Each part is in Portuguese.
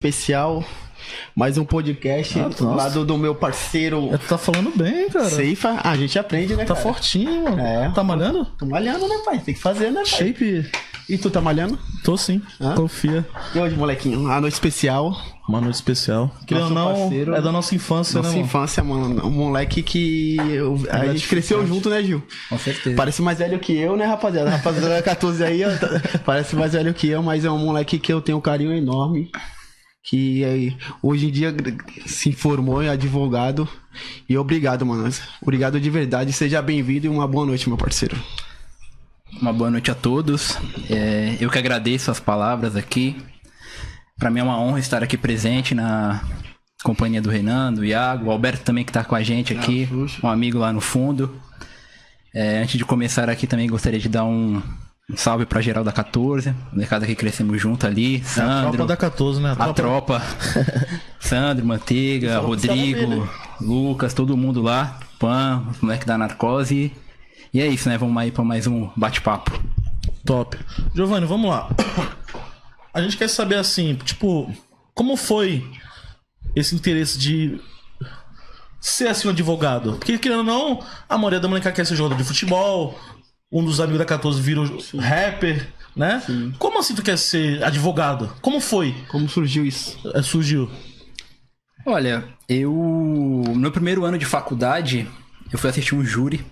Especial, mais um podcast do lado do meu parceiro. Tu tá falando bem, cara. Seifa, a gente aprende, né, Tá cara? fortinho, mano. É. Tá malhando? Tô malhando, né, pai? Tem que fazer, né, pai? Shape. E tu tá malhando? Tô sim. Hã? Confia. E hoje, molequinho? A noite especial. Uma noite especial. Querendo ou Nosso não, parceiro. é da nossa infância, Nossa né, mano? infância, mano. Um moleque que a gente cresceu junto, né, Gil? Com certeza. Parece mais velho que eu, né, rapaziada? A rapaziada 14 aí, ó, parece mais velho que eu, mas é um moleque que eu tenho um carinho enorme. Que hoje em dia se formou em advogado. E obrigado, mano. Obrigado de verdade. Seja bem-vindo e uma boa noite, meu parceiro. Uma boa noite a todos. Eu que agradeço as palavras aqui. Pra mim é uma honra estar aqui presente na companhia do Renan, do Iago, o Alberto também que tá com a gente aqui, um amigo lá no fundo. Antes de começar aqui também gostaria de dar um salve pra geral da 14, mercado que crescemos junto ali, Sandro. A tropa da 14, né? A tropa. Sandro, Manteiga, Rodrigo, Lucas, todo mundo lá. Pan, os moleques da Narcose. E é isso, né? Vamos aí pra mais um bate-papo. Top. Giovanni, vamos lá. A gente quer saber assim, tipo, como foi esse interesse de ser assim um advogado? Porque, querendo ou não, a maioria da molecada quer ser jogador de futebol. Um dos amigos da 14 virou rapper, né? Sim. Como assim tu quer ser advogado? Como foi? Como surgiu isso? Surgiu. Olha, no meu primeiro ano de faculdade, eu fui assistir um júri.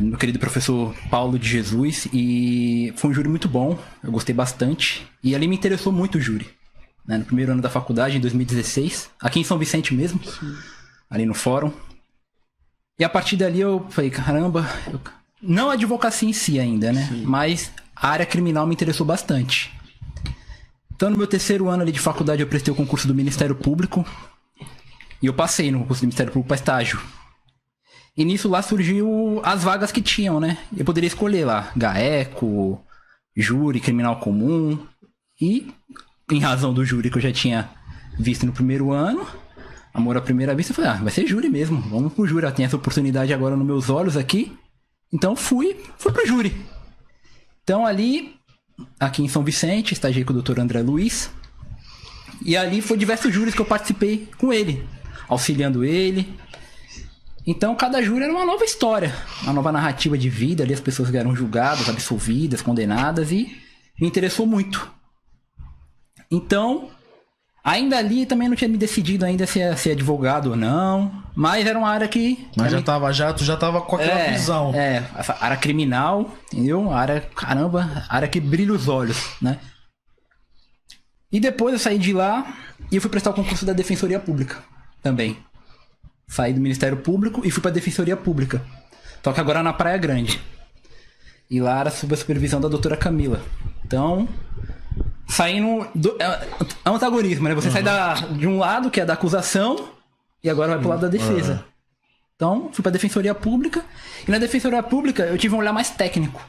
Meu querido professor Paulo de Jesus. E foi um júri muito bom, eu gostei bastante. E ali me interessou muito o júri, né? No primeiro ano da faculdade, em 2016, aqui em São Vicente mesmo. Sim. Ali no fórum. E a partir dali eu falei, caramba, não a advocacia em si ainda, né? Sim. Mas a área criminal me interessou bastante. Então no meu terceiro ano ali de faculdade eu prestei o concurso do Ministério Público. E eu passei no concurso do Ministério Público para estágio. E nisso lá surgiu as vagas que tinham, né? Eu poderia escolher lá, GAECO, júri, criminal comum. E em razão do júri que eu já tinha visto no primeiro ano, amor à primeira vista, eu falei, vai ser júri mesmo, vamos pro júri, tem essa oportunidade agora nos meus olhos aqui. Então fui pro júri. Então ali, aqui em São Vicente, estagiei com o Dr. André Luiz. E ali foi diversos júris que eu participei com ele, auxiliando ele. Então cada júri era uma nova história, uma nova narrativa de vida, ali as pessoas que eram julgadas, absolvidas, condenadas, e me interessou muito. Então, ainda ali também não tinha me decidido ainda se ia ser advogado ou não, mas era uma área que... Mas tu já tava com aquela visão. Essa área criminal, entendeu? Área que brilha os olhos, né? E depois eu saí de lá e eu fui prestar o concurso da Defensoria Pública também. Saí do Ministério Público e fui pra Defensoria Pública. Só que agora na Praia Grande. E lá era sob a supervisão da doutora Camila. Então, saindo é um antagonismo, né? Você sai de um lado, que é da acusação, e agora vai pro lado da defesa. Então, fui pra Defensoria Pública. E na Defensoria Pública eu tive um olhar mais técnico.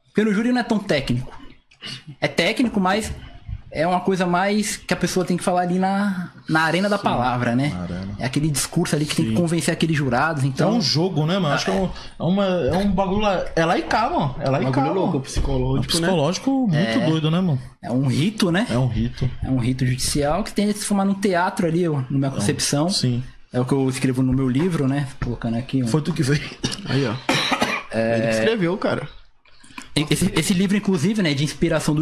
Porque no júri não é tão técnico. É técnico, mas é uma coisa mais que a pessoa tem que falar ali na arena da palavra, né? É aquele discurso ali que tem que convencer aqueles jurados. Então... É um jogo, né, mano? Acho que é um bagulho lá. É lá e cá, mano. É lá e cá. Bagulho louco, psicológico, né? Muito doido, né, mano? É um rito, né? É um rito. É um rito judicial que tem que se formar num teatro ali, na minha concepção. Sim. É o que eu escrevo no meu livro, né? Colocando aqui. Foi tu que veio. Aí, ó. Ele que escreveu, cara. Esse livro, inclusive, né? De inspiração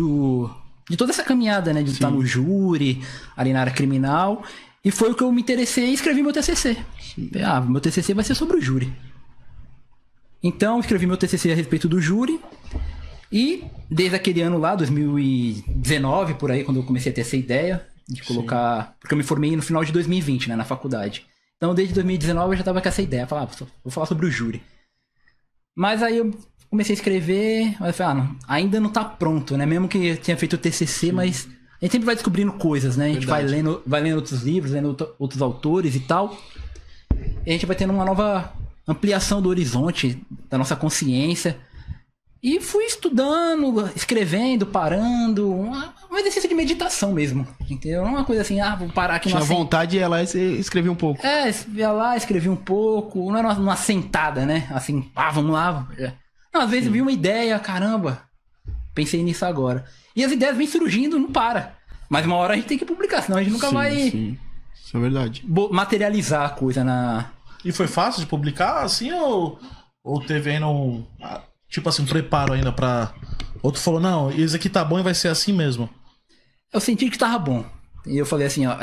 de toda essa caminhada, né? De estar no júri, ali na área criminal. E foi o que eu me interessei e escrevi meu TCC. Meu TCC vai ser sobre o júri. Então, escrevi meu TCC a respeito do júri. E desde aquele ano lá, 2019, por aí, quando eu comecei a ter essa ideia de colocar... Porque eu me formei no final de 2020, né? Na faculdade. Então, desde 2019 eu já tava com essa ideia. Falava, vou falar sobre o júri. Mas aí eu comecei a escrever, mas eu falei, ainda não tá pronto, né? Mesmo que eu tenha feito o TCC, mas a gente sempre vai descobrindo coisas, né? A gente vai lendo outros livros, lendo outros autores e tal. E a gente vai tendo uma nova ampliação do horizonte, da nossa consciência. E fui estudando, escrevendo, parando, um exercício de meditação mesmo, entendeu? Não uma coisa assim, vou parar aqui numa... Tinha vontade de ir lá e escrever um pouco. Ia lá, escrevi um pouco, não era uma sentada, né? Assim, vamos lá. Não, às vezes vi uma ideia, caramba, pensei nisso agora. E as ideias vêm surgindo, não para. Mas uma hora a gente tem que publicar, senão a gente nunca Sim, vai sim. Isso é verdade. materializar a coisa na... E foi fácil de publicar, assim, ou teve ainda um, tipo assim, um preparo ainda pra... Outro falou, não, isso aqui tá bom e vai ser assim mesmo. Eu senti que tava bom. E eu falei assim, ó,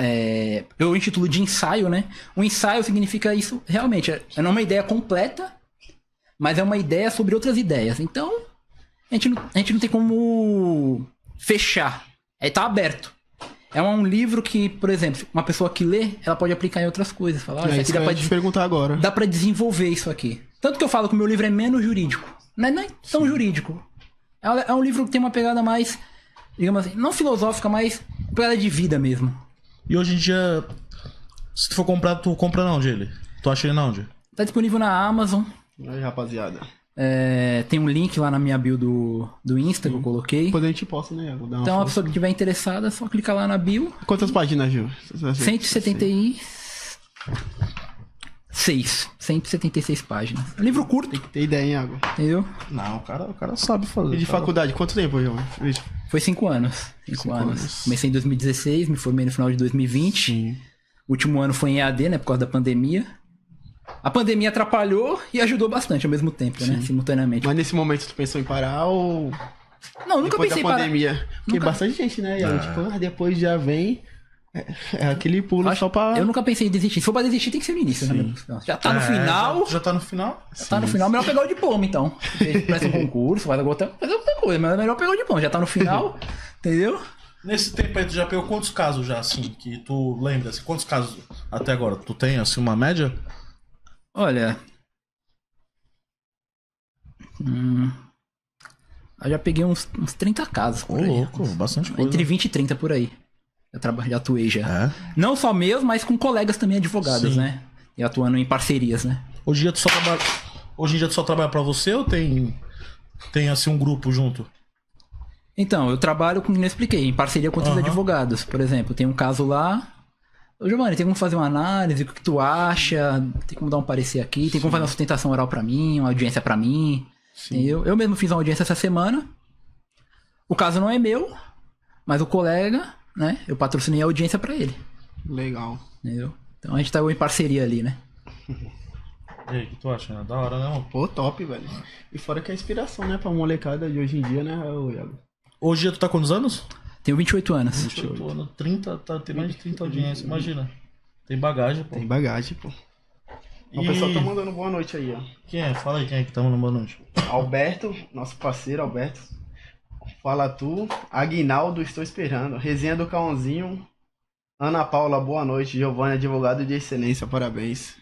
eu intitulo de ensaio, né? Um ensaio significa isso, realmente, não é uma ideia completa, mas é uma ideia sobre outras ideias. Então, a gente não tem como fechar. Tá aberto. É um livro que, por exemplo, uma pessoa que lê, ela pode aplicar em outras coisas. Falar, É isso que eu ia te perguntar agora. dá pra desenvolver isso aqui. Tanto que eu falo que o meu livro é menos jurídico. Não é tão jurídico. É um livro que tem uma pegada mais, digamos assim, não filosófica, mas pegada de vida mesmo. E hoje em dia, se tu for comprar, tu compra onde ele? Tu acha ele onde? Tá disponível na Amazon. Aí, rapaziada. Tem um link lá na minha bio do Insta que eu coloquei. Depois a gente posta, né, Iago? Dá uma Então, a força. pessoa que estiver interessada, é só clicar lá na bio. Quantas páginas, Gil? 176 páginas. É um livro curto, Tem que ter ideia, hein, Iago? entendeu? Não, o cara sabe fazer. E de faculdade, quanto tempo, Gil? Foi 5 anos. 5 anos. anos. Comecei em 2016, me formei no final de 2020. Sim. O último ano foi em EAD, né? Por causa da pandemia. A pandemia atrapalhou e ajudou bastante ao mesmo tempo, né? Simultaneamente. Mas nesse momento tu pensou em parar ou... Não, nunca depois pensei da em parar. pandemia? Porque bastante gente, né, Iago? Tipo, depois já vem... É aquele pulo só pra... Eu nunca pensei em desistir. Se for pra desistir, tem que ser no início, né? Já tá no final. Já tá no final? Tá no final, melhor pegar o diploma, então. Presta um concurso, faz alguma coisa, mas é melhor pegar o diploma. Já tá no final, entendeu? Nesse tempo aí, tu já pegou quantos casos já, assim, que tu lembra, assim, quantos casos até agora? Tu tem, assim, uma média? Olha... Eu já peguei uns 30 casos por aí. Bastante coisa. Entre 20 e 30 por aí. Já atuei já. É? Não só meus, mas com colegas também advogados, Sim. né? E atuando em parcerias, né? Hoje em dia tu só trabalha pra você ou tem assim, um grupo junto? Então, eu trabalho, como eu expliquei, em parceria com outros advogados. Por exemplo, tem um caso lá... Ô, Giovanni, tem como fazer uma análise? O que tu acha? Tem como dar um parecer aqui? Tem como fazer uma sustentação oral pra mim? Uma audiência pra mim? Eu mesmo fiz uma audiência essa semana. O caso não é meu, mas o colega, né? Eu patrocinei a audiência pra ele. Legal. Entendeu? Então a gente tá em parceria ali, né? E aí, o que tu acha, né? Da hora, né, mano? Pô, top, velho. E fora que é inspiração, né, pra molecada de hoje em dia, né, Iago? Hoje em dia tu tá com quantos anos? Tenho 28 anos. 28 anos. 30, tem mais de 30 audiências, imagina. Tem bagagem, pô. Tem bagagem, pô. O pessoal tá mandando boa noite aí, ó. Quem é? Fala aí quem é que tá mandando boa noite. Alberto, nosso parceiro, Alberto. Fala tu. Aguinaldo, estou esperando. Resenha do Cãozinho. Ana Paula, boa noite. Giovanni, advogado de excelência, parabéns.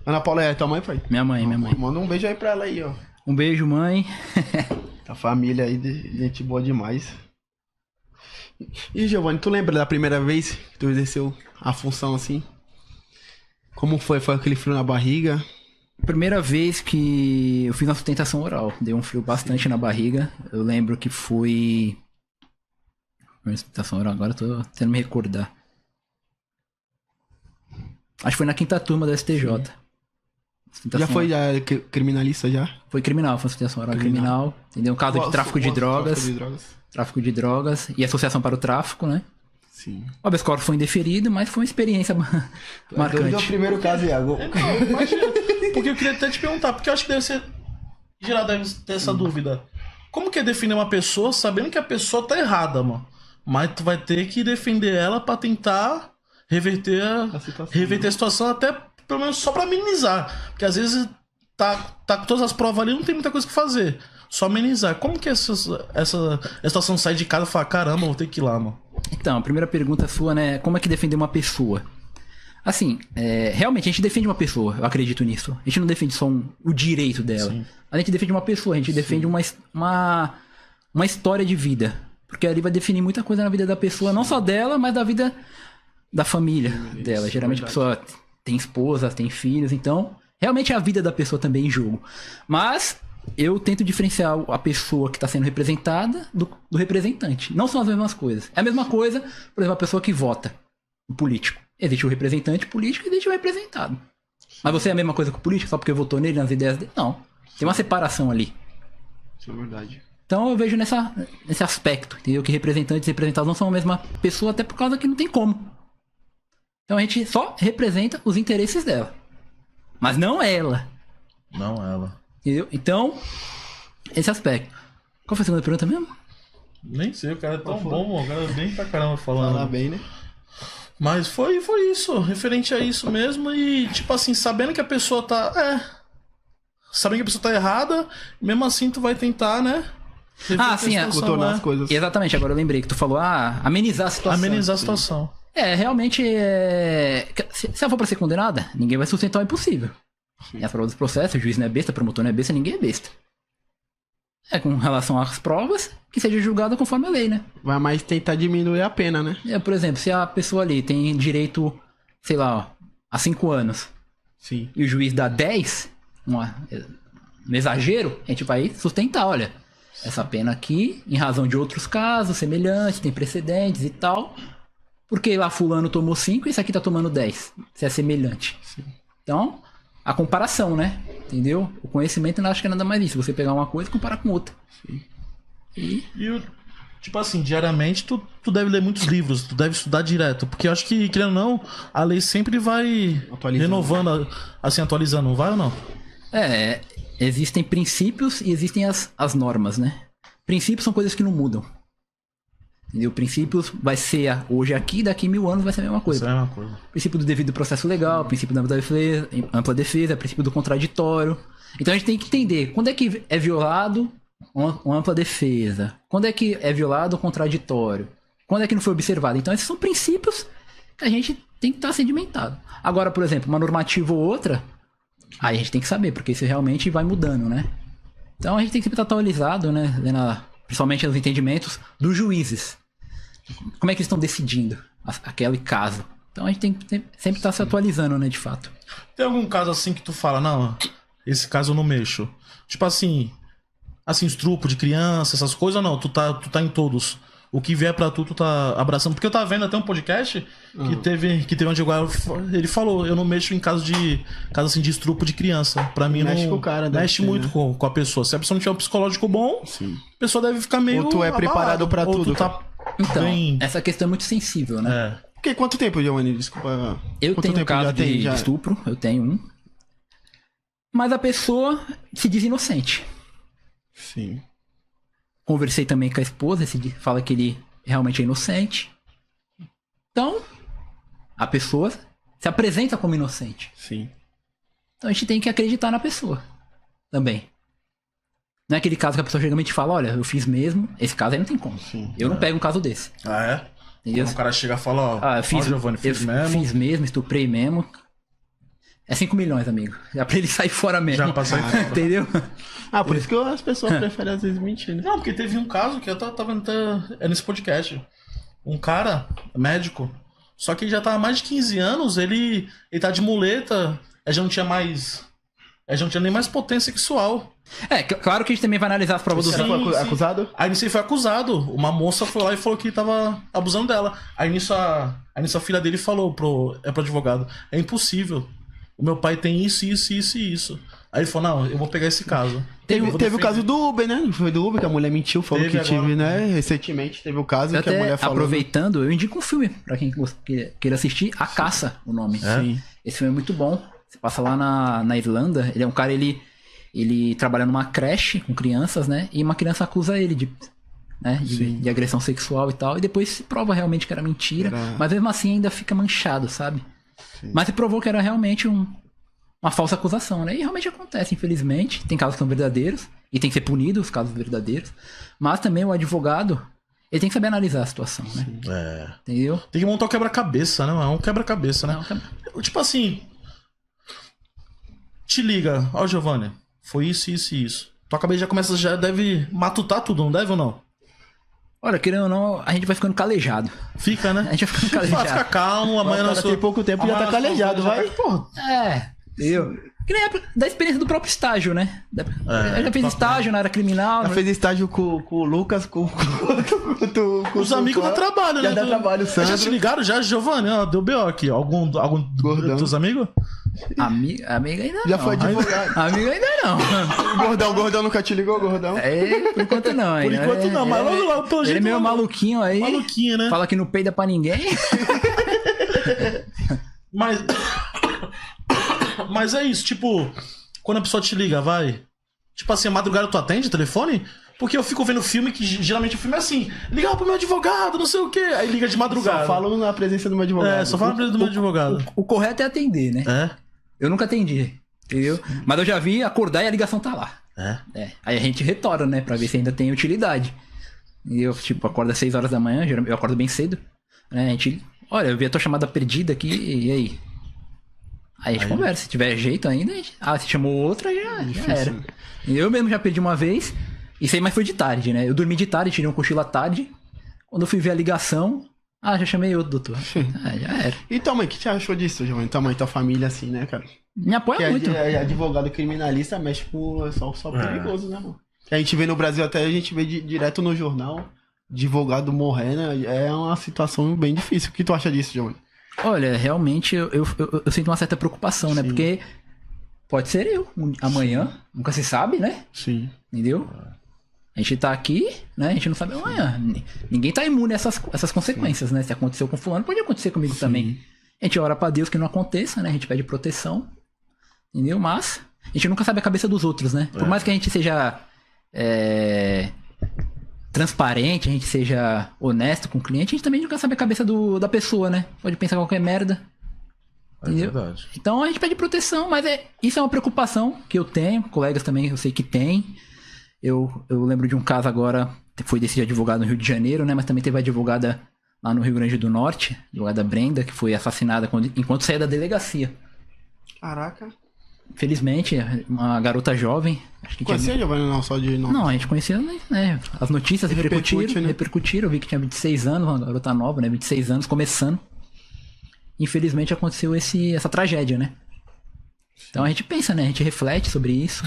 Ana Paula é tua mãe, pai? Minha mãe. Manda um beijo aí pra ela aí, ó. Um beijo, mãe. A família aí, de gente boa demais. E, Giovanni, tu lembra da primeira vez que tu exerceu a função assim? Como foi? Foi aquele frio na barriga? Primeira vez que eu fiz uma sustentação oral. Deu um frio bastante na barriga. Eu lembro que foi... Primeira sustentação oral, agora eu tô tentando me recordar. Acho que foi na 5ª turma da STJ. Já foi criminalista já? Foi criminal, foi sustentação oral criminal. Entendeu? Um caso de tráfico de drogas. Tráfico de drogas e associação para o tráfico, né? Sim. O habeas corpus foi indeferido, mas foi uma experiência marcante. É o primeiro caso, Iago. Não, imagina. Porque eu queria até te perguntar, porque eu acho que deve ser... Geral deve ter essa dúvida. Como que é definir uma pessoa sabendo que a pessoa tá errada, mano? Mas tu vai ter que defender ela pra tentar reverter a situação, até pelo menos só pra minimizar. Porque às vezes tá com todas as provas ali, não tem muita coisa que fazer. Só amenizar. Como que essa situação sai de casa e fala, caramba, vou ter que ir lá, mano? Então, a primeira pergunta sua, né? Como é que defender uma pessoa? Assim, realmente a gente defende uma pessoa, eu acredito nisso. A gente não defende só o direito dela. Sim. A gente defende uma pessoa, a gente defende uma história de vida. Porque ali vai definir muita coisa na vida da pessoa, não só dela, mas da vida da família dela. Geralmente a pessoa tem esposa, tem filhos, então realmente é a vida da pessoa também em jogo. Mas eu tento diferenciar a pessoa que está sendo representada do representante. Não são as mesmas coisas. É a mesma coisa, por exemplo, a pessoa que vota, o político. Existe o representante político e existe o representado. Mas você é a mesma coisa que o político só porque votou nele, nas ideias dele? Não. Tem uma separação ali. Isso é verdade. Então eu vejo nesse aspecto, entendeu? Que representantes e representados não são a mesma pessoa, até por causa que não tem como. Então a gente só representa os interesses dela. Mas não ela. Não ela. Entendeu? Então, esse aspecto. Qual foi a segunda pergunta mesmo? Nem sei, o cara é tão bom, o cara é bem pra caramba falando. Fala bem, né? Mas foi isso, referente a isso mesmo. E, tipo assim, sabendo que a pessoa tá. Sabendo que a pessoa tá errada, mesmo assim tu vai tentar, né? Sim, contornar as coisas. Exatamente, agora eu lembrei que tu falou, amenizar a situação. Amenizar a situação. Realmente, se ela for pra ser condenada, ninguém vai sustentar o impossível. Em as provas do processo, o juiz não é besta, o promotor não é besta, ninguém é besta. Com relação às provas, que seja julgada conforme a lei, né? Vai mais tentar diminuir a pena, né? Por exemplo, se a pessoa ali tem direito, sei lá, a 5 anos, Sim. e o juiz dá 10, um exagero, a gente vai sustentar, olha, essa pena aqui, em razão de outros casos semelhantes, tem precedentes e tal, porque lá fulano tomou 5 e esse aqui tá tomando 10, se é semelhante. Sim. Então, a comparação, né? Entendeu? O conhecimento não acho que é nada mais isso. Você pegar uma coisa e comparar com outra. Sim. E tipo assim, diariamente tu deve ler muitos livros, tu deve estudar direto. Porque eu acho que, querendo ou não, a lei sempre vai renovando, assim, atualizando, não vai ou não? Existem princípios e existem as normas, né? Princípios são coisas que não mudam. Entendeu? Princípios vai ser hoje aqui, daqui 1000 anos vai ser a mesma coisa. Isso é a mesma coisa. Princípio do devido processo legal, princípio da ampla defesa, princípio do contraditório. Então a gente tem que entender quando é que é violado uma ampla defesa, quando é que é violado o contraditório, quando é que não foi observado. Então esses são princípios que a gente tem que estar sedimentado. Agora, por exemplo, uma normativa ou outra, aí a gente tem que saber, porque isso realmente vai mudando, né? Então a gente tem que sempre estar atualizado, né? Principalmente nos entendimentos dos juízes. Como é que eles estão decidindo aquele caso? Então a gente tem que sempre estar se atualizando, né, de fato. Tem algum caso assim que tu fala, não, esse caso eu não mexo? Tipo assim, estrupo de criança, essas coisas, não, tu tá em todos. O que vier pra tu tá abraçando. Porque eu tava vendo até um podcast que teve onde ele falou, eu não mexo em caso assim de estrupo de criança. Pra mim Mexe não com o cara, mexe né? muito com a pessoa. Se a pessoa não tiver um psicológico bom, Sim. a pessoa deve ficar meio Ou tu é preparado pra ou tudo, tu tá Então, bem... essa questão é muito sensível, né? Porque quanto tempo, Giovanni? Desculpa. Eu Quanto tenho um tempo caso já tem, de estupro, eu tenho um. Mas a pessoa se diz inocente. Sim. Conversei também com a esposa, fala que ele realmente é inocente. Então, a pessoa se apresenta como inocente. Sim. Então a gente tem que acreditar na pessoa também. Não é aquele caso que a pessoa geralmente fala, olha, eu fiz mesmo, esse caso aí não tem como. Sim. Eu não pego um caso desse. Ah, é? Entendeu? Quando o cara chega e fala, ó, Eu fiz, Giovanni, fiz mesmo, estuprei mesmo. É 5 milhões, amigo. Já pra ele sair fora mesmo. Já pra sair fora. Entendeu? Por isso que as pessoas preferem às vezes mentir, né? Não, porque teve um caso que eu tava vendo nesse podcast. Um cara, médico, só que ele já tava há mais de 15 anos, ele tá de muleta, já não tinha nem mais potência sexual. Claro que a gente também vai analisar as provas do Sim. Foi acusado? Aí nisso ele foi acusado. Uma moça foi lá e falou que tava abusando dela. Aí nisso a filha dele falou pro advogado, é impossível. O meu pai tem isso. Aí ele falou, não, eu vou pegar esse caso. Teve o caso do Uber, né? Foi do Uber que a mulher mentiu, falou que tive, né? Recentemente teve o caso que a mulher falou. Aproveitando, eu indico um filme pra quem queira assistir, A Caça, o nome. Sim. Esse filme é muito bom. Você passa lá na Irlanda, ele é um cara, ele trabalha numa creche com crianças, né? E uma criança acusa ele de agressão sexual e tal. E depois se prova realmente que era mentira. Mas mesmo assim ainda fica manchado, sabe? Sim. Mas se provou que era realmente uma falsa acusação, né? E realmente acontece, infelizmente. Tem casos que são verdadeiros e tem que ser punido os casos verdadeiros. Mas também o advogado, ele tem que saber analisar a situação, né? Entendeu? Tem que montar o quebra-cabeça, né? É um quebra-cabeça, né? Tipo assim, te liga, ó, Giovanni, foi isso. Tua cabeça já deve matutar tudo, não deve ou não? Olha, querendo ou não, a gente vai ficando calejado. Fica, né? A gente vai ficando calejado. Fica calmo, amanhã Tem pouco tempo e já tá calejado, vai. Porra. Entendeu? Que nem da experiência do próprio estágio, né? Eu já fiz estágio na área criminal. Já fez estágio com o Lucas, com Os amigos do trabalho, já né? dá trabalho, Sandro. Já te ligaram já, Giovanni? Ó, deu B.O. aqui. Algum dos teus amigos? Amiga ainda Já não. foi advogado. Amigo ainda não. O Gordão nunca te ligou, Gordão? Por enquanto não. Por ainda. enquanto não, mas logo, pelo Ele jeito... é meio maluquinho aí. Maluquinho, né? Fala que não peida pra ninguém. Mas é isso, tipo... Quando a pessoa te liga, vai... Tipo assim, a madrugada tu atende o telefone? Porque eu fico vendo filme que geralmente o filme é assim... Ligar pro meu advogado, não sei o quê. Aí liga de madrugada. Só falo na presença do meu advogado. Só fala na presença do meu advogado. O correto é atender, né? Eu nunca atendi, entendeu? Mas eu já vi acordar e a ligação tá lá. Aí a gente retorna, né? Pra ver se ainda tem utilidade. E eu, tipo, acordo às 6 horas da manhã, eu acordo bem cedo. Né? A gente... Olha, eu vi a tua chamada perdida aqui, e aí? Aí a gente conversa, se tiver jeito ainda, se chamou outra, já era. Eu mesmo já perdi uma vez, isso aí mas foi de tarde, né? Eu dormi de tarde, tirei um cochilo à tarde. Quando eu fui ver a ligação, já chamei outro, doutor. Já era. E tua mãe, o que você achou disso, Giovanni? Tua mãe, tua família, assim, né, cara? Me apoia muito. Advogado criminalista mexe com só perigoso, né, mano? A gente vê no Brasil até, a gente vê direto no jornal, advogado morrendo, é uma situação bem difícil. O que tu acha disso, Giovanni? Olha, realmente eu sinto uma certa preocupação, né? Porque pode ser eu amanhã, nunca se sabe, né? Sim. Entendeu? A gente tá aqui, né? A gente não sabe amanhã. Ninguém tá imune a essas consequências, né? Se aconteceu com fulano, pode acontecer comigo também. A gente ora pra Deus que não aconteça, né? A gente pede proteção, entendeu? Mas a gente nunca sabe a cabeça dos outros, né? Por mais que a gente seja transparente, a gente seja honesto com o cliente, a gente também nunca sabe a cabeça da pessoa, né? Pode pensar qualquer merda. Entendeu? Verdade. Então a gente pede proteção, mas isso é uma preocupação que eu tenho, colegas também eu sei que tem. Eu lembro de um caso agora, foi desse advogado no Rio de Janeiro, né? Mas também teve a advogada lá no Rio Grande do Norte, a advogada Brenda, que foi assassinada enquanto saía da delegacia. Caraca. Felizmente, uma garota jovem. Acho que Conhecia, Giovanni, não? Só de nome? Não, a gente conhecia, né? As notícias repercutiram. Eu vi que tinha 26 anos, uma garota nova, né? 26 anos, começando. Infelizmente aconteceu essa tragédia, né? Então a gente pensa, né? A gente reflete sobre isso,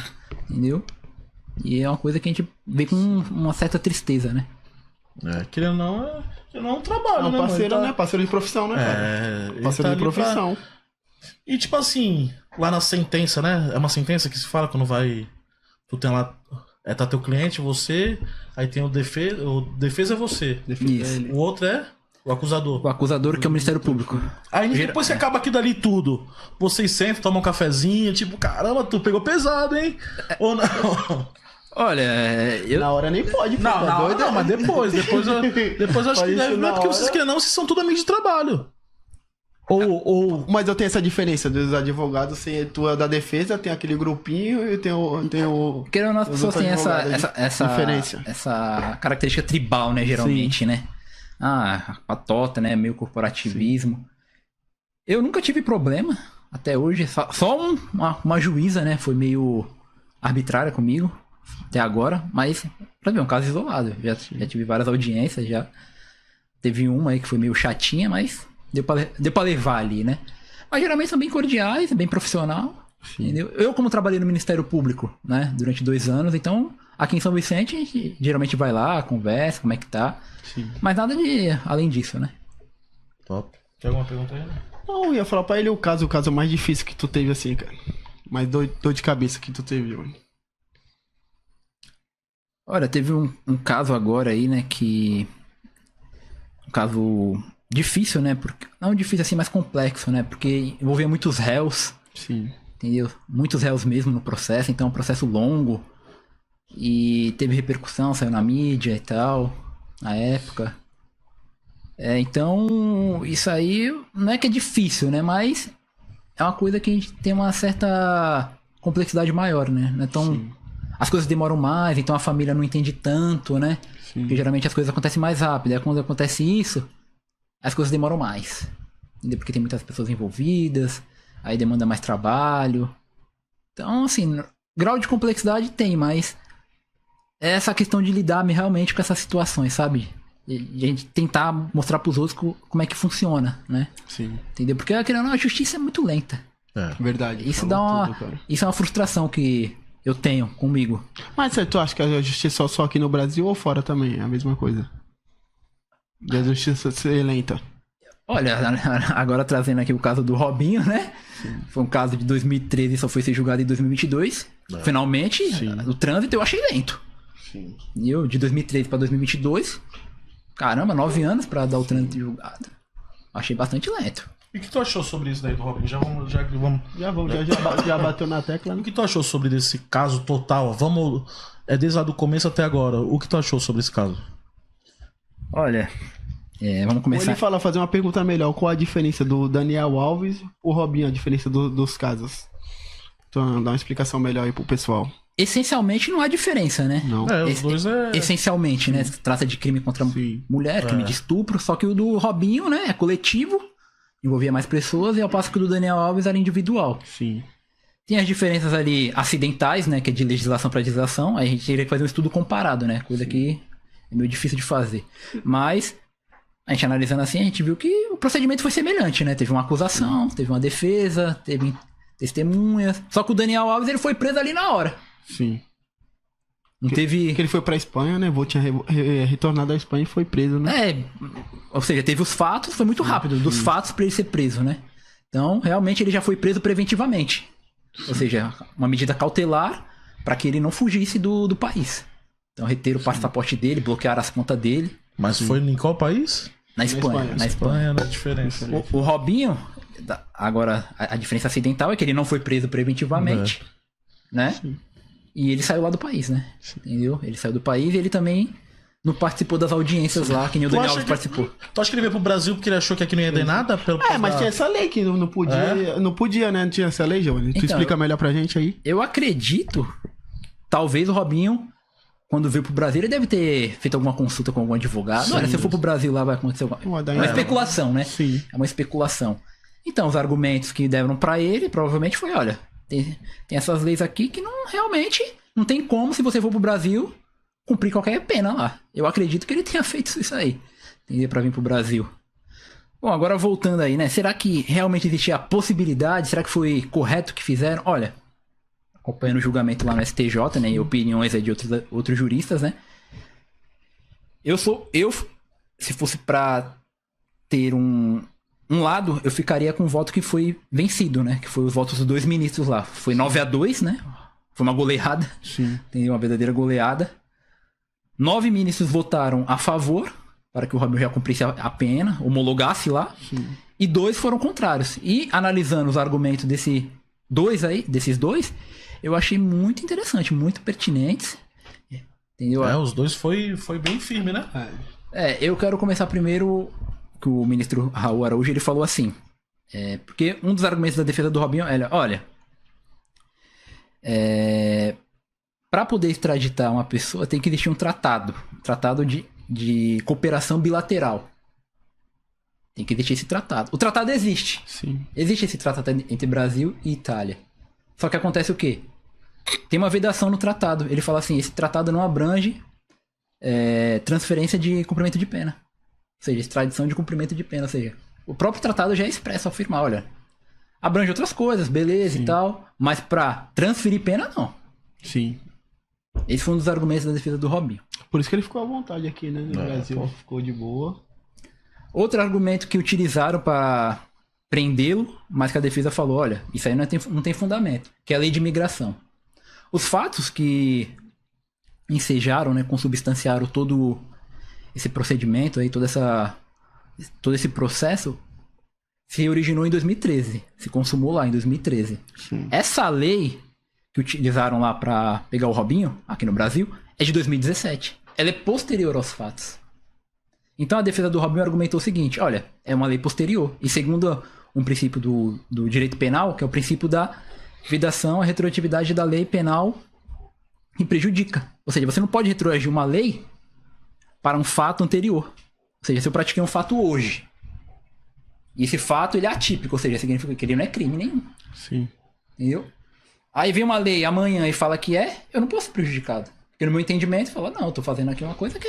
entendeu? E é uma coisa que a gente vê com uma certa tristeza, né? Querendo ou não, é um trabalho, né? Parceiro, né? Parceiro de profissão, né, cara? Parceiro de profissão. E tipo assim, lá na sentença, né? É uma sentença que se fala quando vai... Tu tem lá... tá teu cliente, você... Aí tem o defesa é você. Isso. O outro é... O acusador. O acusador que é o Ministério Público. Aí depois que acaba aquilo dali tudo, vocês sentam, tomam um cafezinho, tipo, caramba, tu pegou pesado, hein? Ou não? Olha, Na hora nem pode, pô, não, mas depois eu acho que deve, não é porque vocês querem não, vocês são tudo amigos de trabalho. Mas eu tenho essa diferença dos advogados, tu é da defesa, tem aquele grupinho e tem o querendo ou não, as pessoas têm essa diferença. Essa característica tribal, né, geralmente, né? Patota, né, meio corporativismo. Eu nunca tive problema, até hoje, só uma juíza, né, foi meio arbitrária comigo, até agora, mas, pra ver, um caso isolado, já tive várias audiências, já teve uma aí que foi meio chatinha, mas deu pra levar ali, né. Mas geralmente são bem cordiais, bem profissional, entendeu? Eu, como trabalhei no Ministério Público, né, durante 2 anos, então, aqui em São Vicente, a gente geralmente vai lá, conversa, como é que tá. Sim. Mas nada além disso, né? Top. Tem alguma pergunta aí? Não, eu ia falar pra ele o caso mais difícil que tu teve, assim, cara. Mais dor de cabeça que tu teve, Giovanni. Olha, teve um caso agora aí, né, um caso difícil, né? Não difícil assim, mas complexo, né? Porque envolvia muitos réus. Sim. Entendeu? Muitos réus mesmo no processo, então é um processo longo. E teve repercussão, saiu na mídia e tal, na época. Então, isso aí não é que é difícil, né? Mas é uma coisa que a gente tem uma certa complexidade maior, né? Então, as coisas demoram mais, então a família não entende tanto, né? Sim. Porque geralmente as coisas acontecem mais rápido. Aí quando acontece isso, as coisas demoram mais. Entendeu? Porque tem muitas pessoas envolvidas, aí demanda mais trabalho. Então, assim, grau de complexidade tem, mas é essa questão de lidar realmente com essas situações, sabe? E a gente tentar mostrar pros outros como é que funciona, né? Sim. Entendeu? Porque, querendo ou não, a justiça é muito lenta. Verdade. Isso falou dá tudo, cara. isso é uma frustração que eu tenho comigo. Mas tu acha que a justiça só aqui no Brasil ou fora também? É a mesma coisa? De a justiça ser lenta. Olha, agora trazendo aqui o caso do Robinho, né? Sim. Foi um caso de 2013 e só foi ser julgado em 2022. Finalmente, o trânsito eu achei lento. Sim. E eu, de 2013 pra 2022, caramba, 9 anos pra dar o trânsito julgado. Achei bastante lento. E o que tu achou sobre isso daí do Robinho? Já bateu na tecla, né? O que tu achou sobre esse caso total? Desde lá do começo até agora. O que tu achou sobre esse caso? Olha, vamos começar. Ou ele fazer uma pergunta melhor. Qual a diferença do Daniel Alves o Robinho, a diferença dos casos? Então, dá uma explicação melhor aí pro pessoal. Essencialmente não há diferença, né? Não. Os dois Essencialmente, né? Se trata de crime contra mulher, crime de estupro. Só que o do Robinho, né? É coletivo, envolvia mais pessoas, e ao passo que o do Daniel Alves era individual. Sim. Tem as diferenças ali acidentais, né? Que é de legislação para legislação. Aí a gente teria que fazer um estudo comparado, né? Coisa que é meio difícil de fazer. Mas, a gente analisando assim, a gente viu que o procedimento foi semelhante, né? Teve uma acusação, teve uma defesa, teve testemunhas. Só que o Daniel Alves, ele foi preso ali na hora. Sim. Não teve... Porque ele foi pra Espanha, né? Tinha retornado à Espanha e foi preso, né? Ou seja, teve os fatos, foi muito rápido. Dos fatos pra ele ser preso, né? Então, realmente, ele já foi preso preventivamente. Ou seja, uma medida cautelar pra que ele não fugisse do país. Então, reteram o passaporte dele, bloquearam as contas dele. Mas foi em qual país? Na Espanha. Na Espanha, não é diferença. O Robinho, agora, a diferença acidental é que ele não foi preso preventivamente, né? Sim. E ele saiu lá do país, né? Entendeu? Ele saiu do país e ele também não participou das audiências lá, que nem o Daniel Alves participou. Tu acha que ele veio pro Brasil porque ele achou que aqui não ia dar nada? Mas tinha essa lei que não podia. Não podia, né? Não tinha essa lei, Giovanni. Tu explica melhor pra gente aí. Eu acredito, talvez o Robinho, quando veio pro Brasil, ele deve ter feito alguma consulta com algum advogado. Olha, se eu for pro Brasil lá vai acontecer alguma coisa. É uma especulação, né? Sim. É uma especulação. Então, os argumentos que deram pra ele, provavelmente foi, olha, tem essas leis aqui que realmente não tem como, se você for pro Brasil, cumprir qualquer pena lá. Eu acredito que ele tenha feito isso aí, entendeu? Pra vir pro Brasil. Bom, agora voltando aí, né? Será que realmente existia a possibilidade? Será que foi correto o que fizeram? Olha, acompanhando o julgamento lá no STJ, né? E opiniões aí de outros juristas, né? Se fosse pra ter um lado, eu ficaria com o voto que foi vencido, né? Que foi os votos dos 2 ministros lá. Foi 9-2, né? Foi uma goleada. Sim. Tem uma verdadeira goleada. 9 ministros votaram a favor, para que o Robinho já cumprisse a pena, homologasse lá. Sim. E 2 foram contrários. E analisando os argumentos desses dois, eu achei muito interessante, muito pertinentes. Entendeu? Os dois foi bem firme, né? Eu quero começar primeiro que o ministro Raul Araújo, ele falou assim, porque um dos argumentos da defesa do Robinho é, olha, para poder extraditar uma pessoa tem que existir um tratado de cooperação bilateral. Tem que existir esse tratado. O tratado existe. Sim. Existe esse tratado entre Brasil e Itália. Só que acontece o quê? Tem uma vedação no tratado. Ele fala assim, esse tratado não abrange transferência de cumprimento de pena. Ou seja, extradição de cumprimento de pena. Ou seja, o próprio tratado já é expresso ao afirmar, olha, abrange outras coisas, beleza. Sim. E tal, mas pra transferir pena, não. Sim. Esse foi um dos argumentos da defesa do Robinho. Por isso que ele ficou à vontade aqui, né? No Brasil, ficou de boa. Outro argumento que utilizaram para prendê-lo, mas que a defesa falou, olha, isso aí não tem fundamento, que é a lei de imigração. Os fatos que ensejaram, né, consubstanciaram todo esse procedimento aí, todo esse processo se originou em 2013, se consumou lá em 2013. Sim. Essa lei que utilizaram lá para pegar o Robinho, aqui no Brasil, é de 2017. Ela é posterior aos fatos. Então a defesa do Robinho argumentou o seguinte, olha, é uma lei posterior. E segundo um princípio do direito penal, que é o princípio da vedação, a retroatividade da lei penal e prejudica. Ou seja, você não pode retroagir uma lei para um fato anterior. Ou seja, se eu pratiquei um fato hoje, e esse fato ele é atípico, ou seja, significa que ele não é crime nenhum. Sim. Entendeu? Aí vem uma lei amanhã e fala que eu não posso ser prejudicado. Porque no meu entendimento, fala, não, eu tô fazendo aqui uma coisa que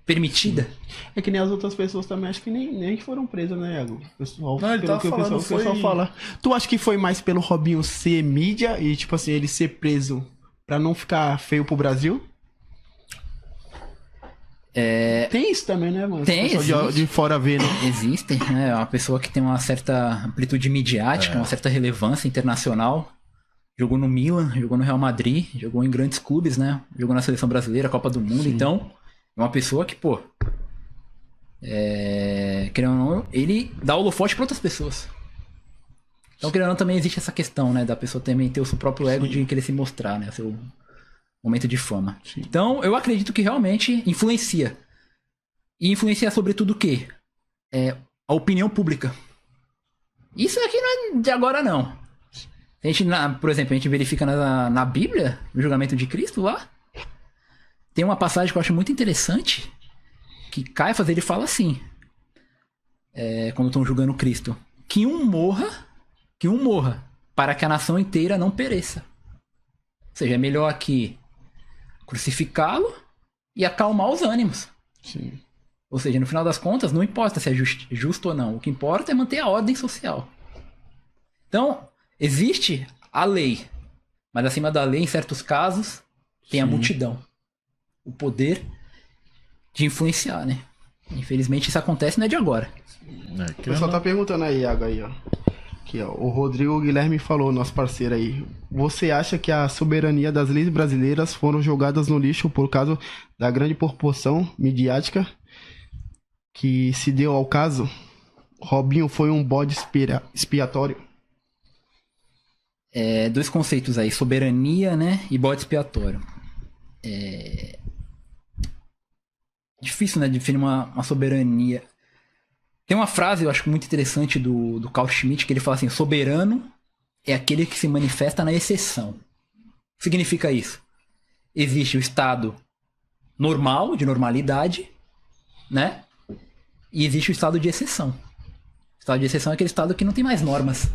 permitida. É que nem as outras pessoas também, acho que nem foram presas, né, Iago? O pessoal, Não, ele pelo tava que o falando, pessoal fala. Tu acha que foi mais pelo Robinho ser mídia e, tipo assim, ele ser preso pra não ficar feio pro Brasil? Tem isso também, né, mano? Tem, O pessoal de fora vendo. Existem, né? Uma pessoa que tem uma certa amplitude midiática, uma certa relevância internacional. Jogou no Milan, jogou no Real Madrid, jogou em grandes clubes, né? Jogou na Seleção Brasileira, Copa do Mundo. Sim. Então, é uma pessoa que, pô... querendo ou não, ele dá holofote pra outras pessoas. Então, querendo ou não, também existe essa questão, né? Da pessoa também ter o seu próprio ego de querer se mostrar, né? O seu momento de fama. Sim. Então, eu acredito que realmente influencia. E influencia sobretudo o quê? A opinião pública. Isso aqui não é de agora, não. A gente, por exemplo, a gente verifica na Bíblia, no julgamento de Cristo lá, tem uma passagem que eu acho muito interessante, que Caifás, ele fala assim, quando estão julgando Cristo, que um morra, para que a nação inteira não pereça. Ou seja, é melhor aqui crucificá-lo e acalmar os ânimos. Sim. Ou seja, no final das contas, não importa se é justo ou não. O que importa é manter a ordem social. Então, existe a lei. Mas acima da lei, em certos casos, tem a multidão. O poder de influenciar, né? Infelizmente, isso acontece não é de agora. O pessoal tá perguntando aí, Iago, aí, ó. Aqui, ó. O Rodrigo Guilherme falou, nosso parceiro aí. Você acha que a soberania das leis brasileiras foram jogadas no lixo por causa da grande proporção midiática que se deu ao caso? Robinho foi um bode expiatório? Dois conceitos aí, soberania, né, e bode expiatório. Difícil, né, definir uma soberania. Tem uma frase, eu acho muito interessante do Carl Schmitt, que ele fala assim, soberano é aquele que se manifesta na exceção. O que significa isso? Existe o estado normal, de normalidade, né, e existe o estado de exceção. O estado de exceção é aquele estado que não tem mais normas.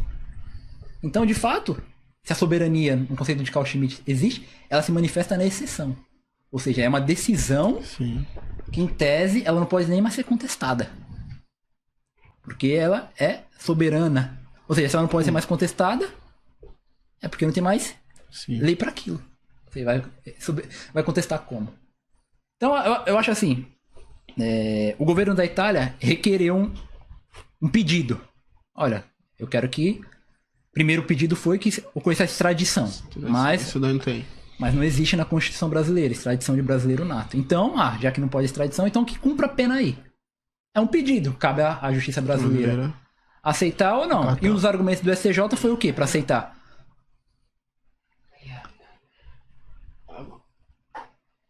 Então, de fato, se a soberania, no conceito de Carl Schmitt, existe, ela se manifesta na exceção. Ou seja, é uma decisão que, em tese, ela não pode nem mais ser contestada. Porque ela é soberana. Ou seja, se ela não pode ser mais contestada, é porque não tem mais lei para aquilo. Você vai contestar como? Então, eu acho assim, o governo da Itália requereu um pedido. Olha, eu quero que... Primeiro pedido foi que ocorresse a extradição. Isso daí não tem. Mas não existe na Constituição brasileira, extradição de brasileiro nato. Então, já que não pode extradição, então que cumpra a pena aí. É um pedido, cabe à Justiça brasileira aceitar ou não. E os argumentos do STJ foi o quê para aceitar?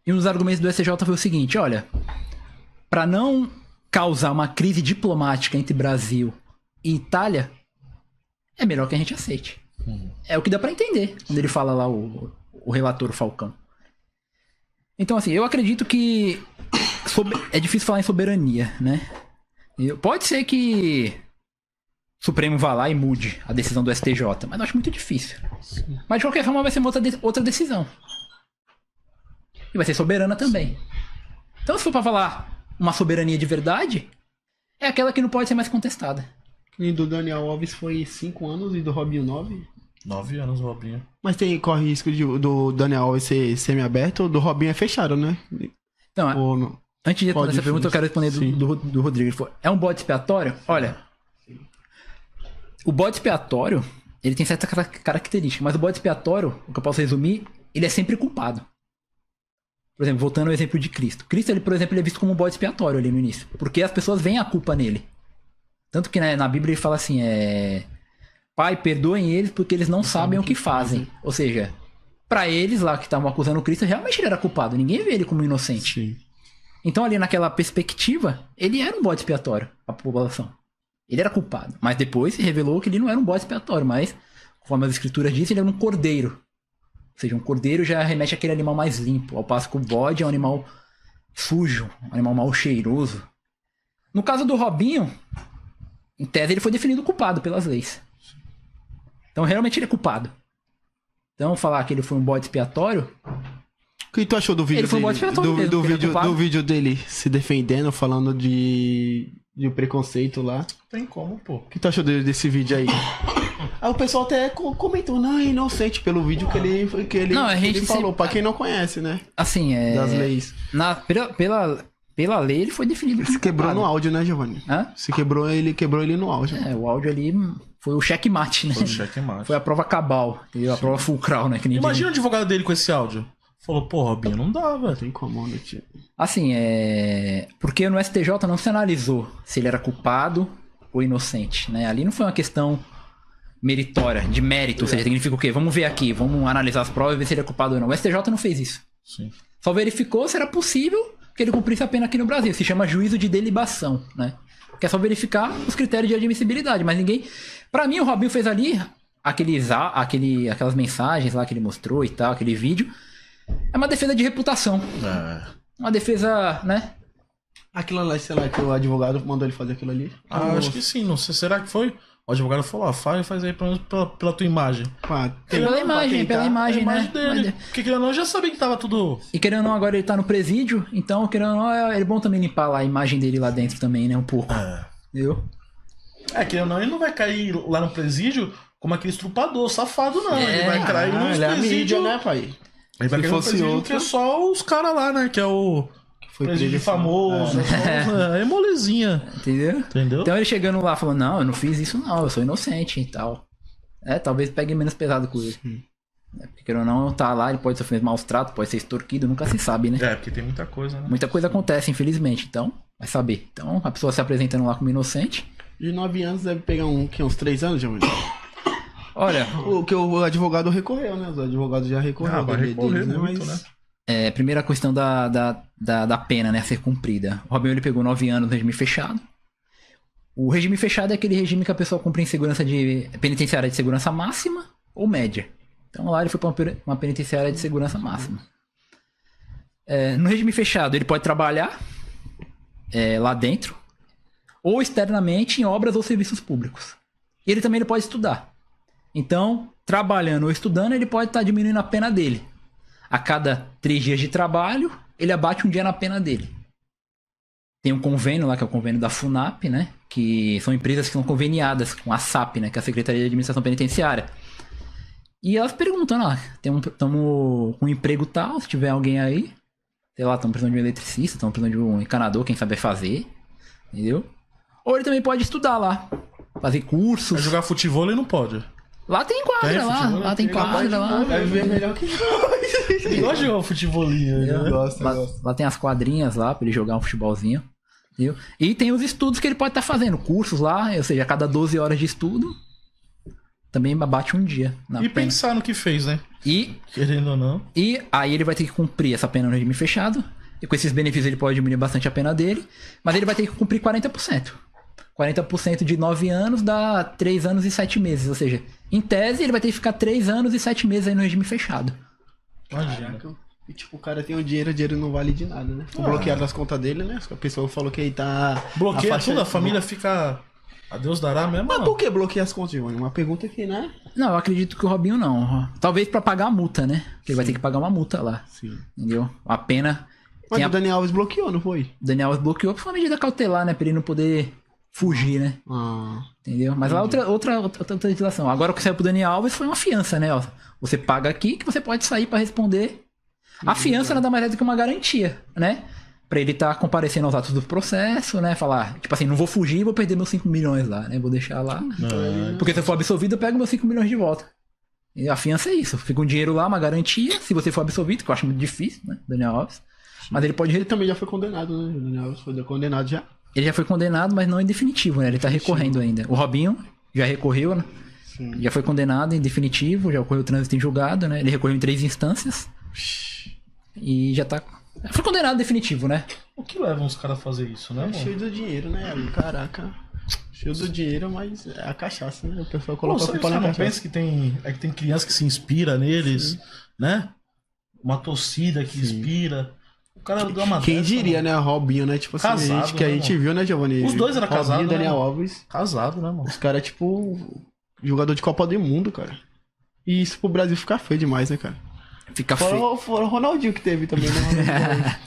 E os argumentos do STJ foi o seguinte, olha, para não causar uma crise diplomática entre Brasil e Itália, é melhor que a gente aceite. É o que dá pra entender quando ele fala lá, o relator Falcão. Então, assim, eu acredito que é difícil falar em soberania, né? Pode ser que o Supremo vá lá e mude a decisão do STJ, mas eu acho muito difícil. Mas de qualquer forma vai ser uma outra decisão. E vai ser soberana também. Então, se for pra falar uma soberania de verdade, é aquela que não pode ser mais contestada. E do Daniel Alves foi 5 anos e do Robinho 9? 9 anos, Robinho. Mas corre risco do Daniel Alves ser semi-aberto, do Robinho é fechado, né? Então, antes de responder essa pergunta, eu quero responder do Rodrigo. Ele falou, é um bode expiatório? Olha, o bode expiatório, ele tem certa característica, mas o bode expiatório, o que eu posso resumir, ele é sempre culpado. Por exemplo, voltando ao exemplo de Cristo. Cristo, ele, por exemplo, ele é visto como um bode expiatório ali no início, porque as pessoas veem a culpa nele. Tanto que na Bíblia ele fala assim, Pai, perdoem eles porque eles não sabem o que fazem. Ou seja, para eles lá que estavam acusando o Cristo, realmente ele era culpado. Ninguém vê ele como inocente. Sim. Então ali naquela perspectiva, ele era um bode expiatório, a população. Ele era culpado. Mas depois se revelou que ele não era um bode expiatório, mas, conforme as escrituras dizem, ele era um cordeiro. Ou seja, um cordeiro já remete àquele animal mais limpo. Ao passo que o bode é um animal sujo, um animal mal cheiroso. No caso do Robinho, em tese ele foi definido culpado pelas leis. Então realmente ele é culpado. Então falar que ele foi um bode expiatório, O que tu achou do vídeo Ele foi um dele? bode expiatório mesmo, porque ele é culpado. Do vídeo dele se defendendo, falando de preconceito lá. Tem como, pô. O que tu achou desse vídeo aí? Aí o pessoal até comentou, não, é inocente pelo vídeo que ele, Não, a gente ele falou, sempre- pra quem não conhece, né? Assim, Das leis. Pela lei, ele foi definido como Se quebrou culpado. no áudio, né, Giovanni? Hã? Se quebrou ele no áudio. O áudio ali foi o checkmate, né? Foi o checkmate. Foi a prova cabal, entendeu? A prova fulcral, né? Que nem Imagina o advogado dele com esse áudio. Falou, pô, Robinho, não dá, velho. Tem como, né, tio? Assim, porque no STJ não se analisou se ele era culpado ou inocente, né? Ali não foi uma questão meritória, de mérito, ou seja, significa o quê? Vamos ver aqui, vamos analisar as provas e ver se ele é culpado ou não. O STJ não fez isso. Sim. Só verificou se era possível que ele cumprisse a pena aqui no Brasil. Se chama juízo de delibação, né? Que é só verificar os critérios de admissibilidade, mas ninguém... Pra mim, o Robinho fez ali aquelas mensagens lá que ele mostrou e tal, aquele vídeo. É uma defesa de reputação. Uma defesa, né? Aquilo lá, sei lá, que o advogado mandou ele fazer aquilo ali. Acho que sim, não sei. Será que foi? O advogado falou, faz aí pelo menos pela tua imagem. Pela imagem, né? Dele. Porque querendo ou não, eu já sabia que tava tudo... E querendo ou não, agora ele tá no presídio, então querendo ou não, é bom também limpar lá a imagem dele lá dentro também, né? Um pouco. Entendeu? Querendo ou não, ele não vai cair lá no presídio como aquele estrupador safado, não. Ele vai cair nos ele é a mídia, presídios... né, pai? Ele vai Se cair no fosse presídio outro- que é só os caras lá, né? Que é o... Foi presídio preso, famoso. É molezinha. Entendeu? Então ele chegando lá falando, não, eu não fiz isso não, eu sou inocente e tal. Talvez pegue menos pesado com ele. Porque querendo ou não, tá lá, ele pode sofrer maus tratos, pode ser extorquido, nunca se sabe, né? Porque tem muita coisa, né? Muita coisa acontece, infelizmente, então, vai saber. Então, a pessoa se apresentando lá como inocente. De 9 anos deve pegar uns 3 anos, Giovanni. Olha, O advogado recorreu, né? Os advogados já recorreram. vai recorrer muito, né? Primeira questão da pena, né, a ser cumprida. O Robinho, ele pegou 9 anos no regime fechado. O regime fechado é aquele regime que a pessoa cumpre em segurança penitenciária de segurança máxima ou média. Então lá ele foi para uma penitenciária de segurança máxima. No regime fechado, ele pode trabalhar lá dentro ou externamente em obras ou serviços públicos. E ele pode estudar. Então, trabalhando ou estudando, ele pode estar diminuindo a pena dele. A cada 3 dias de trabalho, ele abate um dia na pena dele. Tem um convênio lá, que é o convênio da FUNAP, né? Que são empresas que são conveniadas com a SAP, né? Que é a Secretaria de Administração Penitenciária. E elas perguntam, estamos com um emprego tal, se tiver alguém aí. Sei lá, estamos precisando de um eletricista, estamos precisando de um encanador, quem sabe fazer. Entendeu? Ou ele também pode estudar lá. Fazer cursos. Vai jogar futebol ele não pode. Lá tem quadra, lá tem quadra, lá. Deve ver melhor que Ele gosta de jogar um futebolinho, né? Eu gosto. Lá tem as quadrinhas lá pra ele jogar um futebolzinho. Entendeu? E tem os estudos que ele pode estar fazendo, cursos lá, ou seja, a cada 12 horas de estudo, também abate um dia. E pensar no que fez, né? Querendo ou não. E aí ele vai ter que cumprir essa pena no regime fechado. E com esses benefícios ele pode diminuir bastante a pena dele. Mas ele vai ter que cumprir 40%. 40% de 9 anos dá 3 anos e 7 meses. Ou seja, em tese ele vai ter que ficar 3 anos e 7 meses aí no regime fechado. Imagina. E tipo, o cara tem o dinheiro não vale de nada, né? Foi bloqueado as contas dele, né? A pessoa falou que aí tá... Bloqueia faixa tudo, a de- família fica... A Deus dará mesmo, Mas não. por que bloquear as contas, Giovanni? Uma pergunta aqui, né? Não, eu acredito que o Robinho não. Talvez pra pagar a multa, né? Porque ele vai ter que pagar uma multa lá. Sim. Entendeu? A pena... Mas o Daniel Alves bloqueou, não foi? O Daniel Alves bloqueou por uma medida cautelar, né? Pra ele não poder fugir, né? Entendeu? Mas lá outra legislação. Agora o que saiu pro Daniel Alves foi uma fiança, né? Ó, você paga aqui que você pode sair pra responder. A fiança nada mais é do que uma garantia, né? Pra ele estar comparecendo aos atos do processo, né? Falar, tipo assim, não vou fugir e vou perder meus 5 milhões lá, né? Vou deixar lá. Porque se eu for absolvido, eu pego meus 5 milhões de volta. E a fiança é isso. Fica um dinheiro lá, uma garantia. Se você for absolvido, que eu acho muito difícil, né? Daniel Alves. Mas ele pode... Ele também já foi condenado, né? O Daniel Alves foi condenado já. Ele já foi condenado, mas não em definitivo, né? Ele tá recorrendo ainda. O Robinho já recorreu, né? Sim. Já foi condenado em definitivo, já ocorreu o trânsito em julgado, né? Ele recorreu em 3 instâncias. E já tá... Foi condenado definitivo, né? O que leva uns caras a fazer isso, né, mano? Cheio do dinheiro, né? Caraca. Cheio do dinheiro, mas é a cachaça, né? O pessoal Pô, coloca a você culpa na não cachaça. pensa que tem criança que se inspira neles, né? Uma torcida que inspira. O cara deu uma Quem dessa, diria, mano. né? Robinho, né? Tipo assim, Casado, que a né, gente mano? viu, né, Giovanni? Os dois eram Robinho casados, e né, Daniel mano? Alves. Casado, né, mano? Os caras, tipo, jogador de Copa do Mundo, cara. E isso pro Brasil ficar feio demais, né, cara? Fica feio. Fora o Ronaldinho que teve também, né?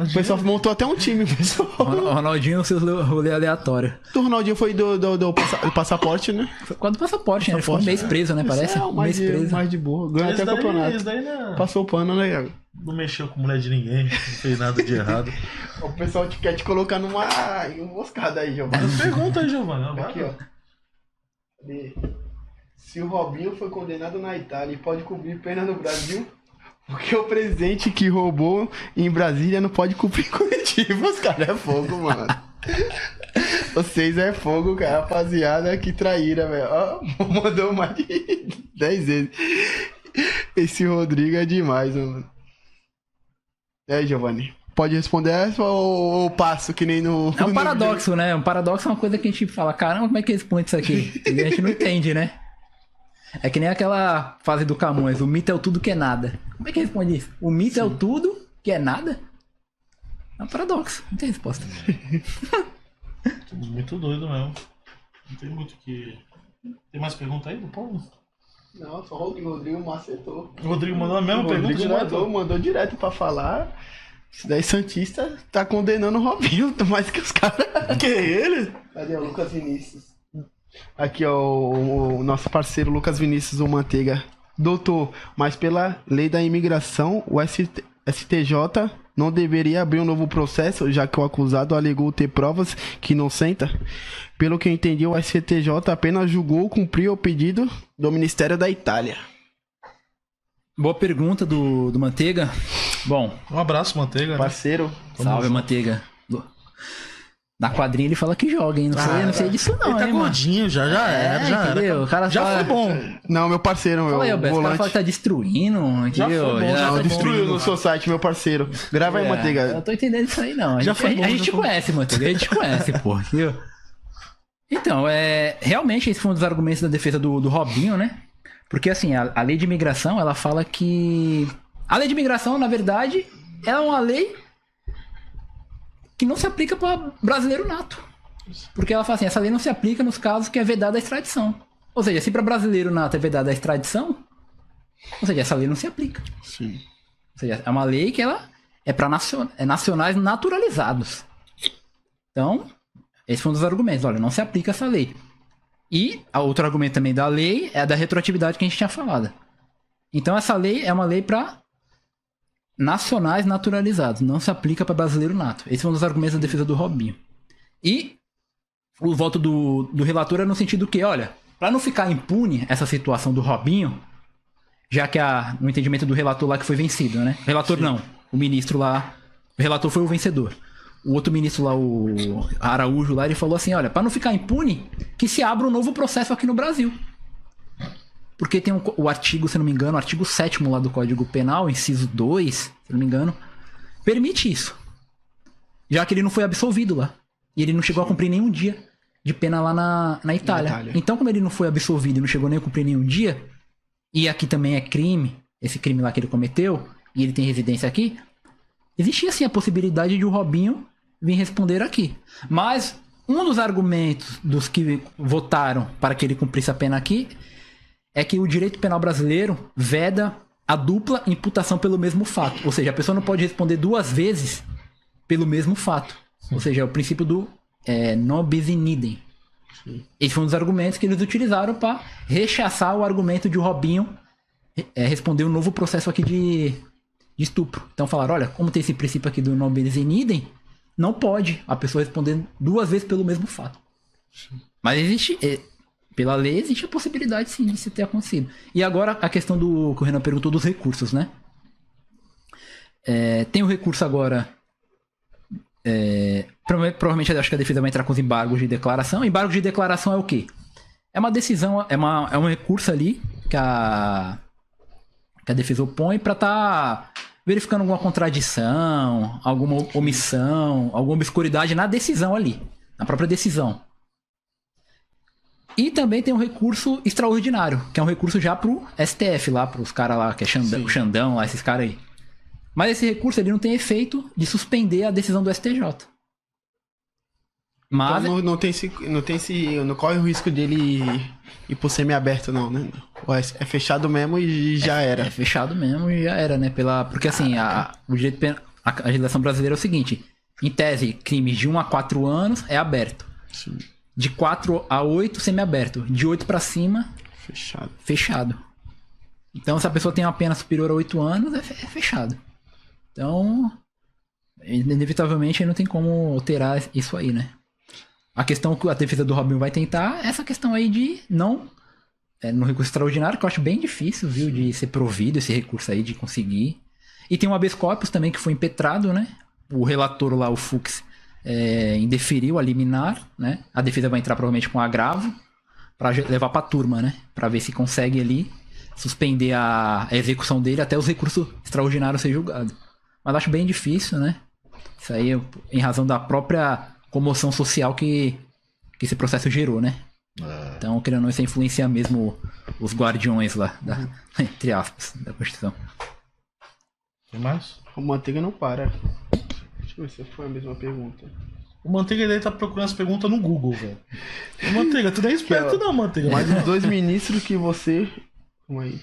O pessoal montou até um time, pessoal. O Ronaldinho, seus rolê aleatório. O Ronaldinho foi do passaporte, né? Foi quando do passaporte, né? Ele ficou um mês preso, né? Parece. É, um mês preso. mais de boa. Ganhou até o campeonato. Isso daí, né? Passou o pano, né, Iago? Não mexeu com mulher de ninguém, não fez nada de errado. O pessoal quer te colocar numa emboscada aí, Giovanni. Mas pergunta aí, Giovanni. Aqui, ó. Cadê? Se o Robinho foi condenado na Itália e pode cumprir pena no Brasil, porque o presidente que roubou em Brasília não pode cumprir Curitiba. Os caras é fogo, mano. Vocês é fogo, cara. Rapaziada, que traíra, velho. Ó, mandou mais de 10 vezes. Esse Rodrigo é demais, mano. E aí, Giovanni? Pode responder essa ou passo que nem no... É um paradoxo, né? Um paradoxo é uma coisa que a gente fala, caramba, como é que responde isso aqui? E a gente não entende, né? É que nem aquela fase do Camões, o mito é o tudo que é nada. Como é que responde isso? O mito é o tudo que é nada? É um paradoxo, não tem resposta. Muito doido mesmo. Não tem muito que... Tem mais pergunta aí do Paulo? Não, só o Rodrigo macetou. O Rodrigo mandou a mesma pergunta direto? Mandou direto pra falar. Esse daí Santista tá condenando o Robinho mais que os caras. Que é ele? Cadê o Lucas Vinícius? Aqui, ó, o nosso parceiro Lucas Vinícius, o Manteiga. Doutor, mas pela lei da imigração, o STJ não deveria abrir um novo processo, já que o acusado alegou ter provas que inocenta? Pelo que eu entendi, o STJ apenas julgou cumprir o pedido do Ministério da Itália. Boa pergunta do Manteiga. Bom, Um abraço, Manteiga. Parceiro. salve, Manteiga. Na quadrinha ele fala que joga, hein? Não sei disso não, Ele tá hein, mano? gordinho, já era. entendeu? O cara Já fala... foi bom. Não, meu parceiro, meu Fala aí, Alberto, o cara volante. fala que tá destruindo, Já entendeu? foi bom, já Não, tá destruiu bom. no seu site, meu parceiro. Grava aí, Eu Manteiga. tô entendendo isso aí, não. Já foi bom, a já gente foi bom. conhece, Manteiga. A gente conhece, pô. Entendeu? Então, realmente esse foi um dos argumentos da defesa do Robinho, né? Porque, assim, a lei de imigração, ela fala que... A lei de imigração, na verdade, ela é uma lei que não se aplica para brasileiro nato. Porque ela fala assim, essa lei não se aplica nos casos que é vedada a extradição. Ou seja, se para brasileiro nato é vedada a extradição, ou seja, essa lei não se aplica. Sim. Ou seja, é uma lei que ela é para nacionais naturalizados. Então, esse foi um dos argumentos. Olha, não se aplica essa lei. E a outro argumento também da lei é a da retroatividade que a gente tinha falado. Então, essa lei é uma lei para nacionais naturalizados. Não se aplica para brasileiro nato. Esse foi um dos argumentos da defesa do Robinho. E o voto do relator é no sentido que, olha, para não ficar impune essa situação do Robinho, já que no entendimento do relator lá que foi vencido, né? O relator não, o ministro lá, o relator foi o vencedor. O outro ministro lá, o Araújo lá, ele falou assim, olha, para não ficar impune, que se abra um novo processo aqui no Brasil. Porque tem o artigo, se não me engano, o artigo 7º lá do Código Penal, inciso 2, se não me engano, permite isso. Já que ele não foi absolvido lá. E ele não chegou a cumprir nenhum dia de pena lá na Itália. Então, como ele não foi absolvido e não chegou nem a cumprir nenhum dia, e aqui também é crime, esse crime lá que ele cometeu, e ele tem residência aqui, existia sim a possibilidade de o Robinho vir responder aqui. Mas um dos argumentos dos que votaram para que ele cumprisse a pena aqui é que o direito penal brasileiro veda a dupla imputação pelo mesmo fato. Ou seja, a pessoa não pode responder duas vezes pelo mesmo fato. Ou seja, é o princípio do non bis in idem. Esse foi um dos argumentos que eles utilizaram para rechaçar o argumento de o Robinho responder um novo processo aqui de estupro. Então falaram, olha, como tem esse princípio aqui do non bis in idem, não pode a pessoa responder duas vezes pelo mesmo fato. Mas existe, pela lei, existe a possibilidade sim de isso ter acontecido. E agora a questão que o Renan perguntou dos recursos, né? Tem o recurso agora... provavelmente acho que a defesa vai entrar com os embargos de declaração. Embargo de declaração é o quê? É uma decisão, é um recurso ali que a defesa opõe para estar verificando alguma contradição, alguma omissão, alguma obscuridade na decisão ali, na própria decisão. E também tem um recurso extraordinário, que é um recurso já pro STF lá, pros caras lá, que é o Xandão lá, esses caras aí. Mas esse recurso ele não tem efeito de suspender a decisão do STJ. Mas Então não corre o risco dele ir pro semi-aberto, não, né? Ou é fechado mesmo e já era. é fechado mesmo e já era, né? Porque assim, o direito a legislação brasileira é o seguinte: em tese, crimes de 1 a 4 anos é aberto. Sim. De 4 a 8, semi-aberto. De 8 pra cima, fechado. Então, se a pessoa tem uma pena superior a 8 anos, é fechado. Então, inevitavelmente, não tem como alterar isso aí, né? A questão que a defesa do Robinho vai tentar é essa questão aí de não... no recurso extraordinário, que eu acho bem difícil, viu? De ser provido esse recurso aí, de conseguir. E tem um habeas corpus também que foi impetrado, né? O relator lá, o Fux, indeferiu a liminar, né? A defesa vai entrar provavelmente com agravo para levar pra turma, né? Pra ver se consegue ali suspender a execução dele até os recursos extraordinários ser julgados. Mas acho bem difícil, né? Isso aí em razão da própria comoção social que esse processo gerou, né? Então, querendo ou não, isso influencia mesmo os guardiões lá, entre aspas, da Constituição. Tem mais? O Manteiga não para. Deixa eu ver se foi a mesma pergunta. O Manteiga dele tá procurando as perguntas no Google, velho. Manteiga, tu não é esperto não, Manteiga. Mas os 2 ministros que você... Calma aí.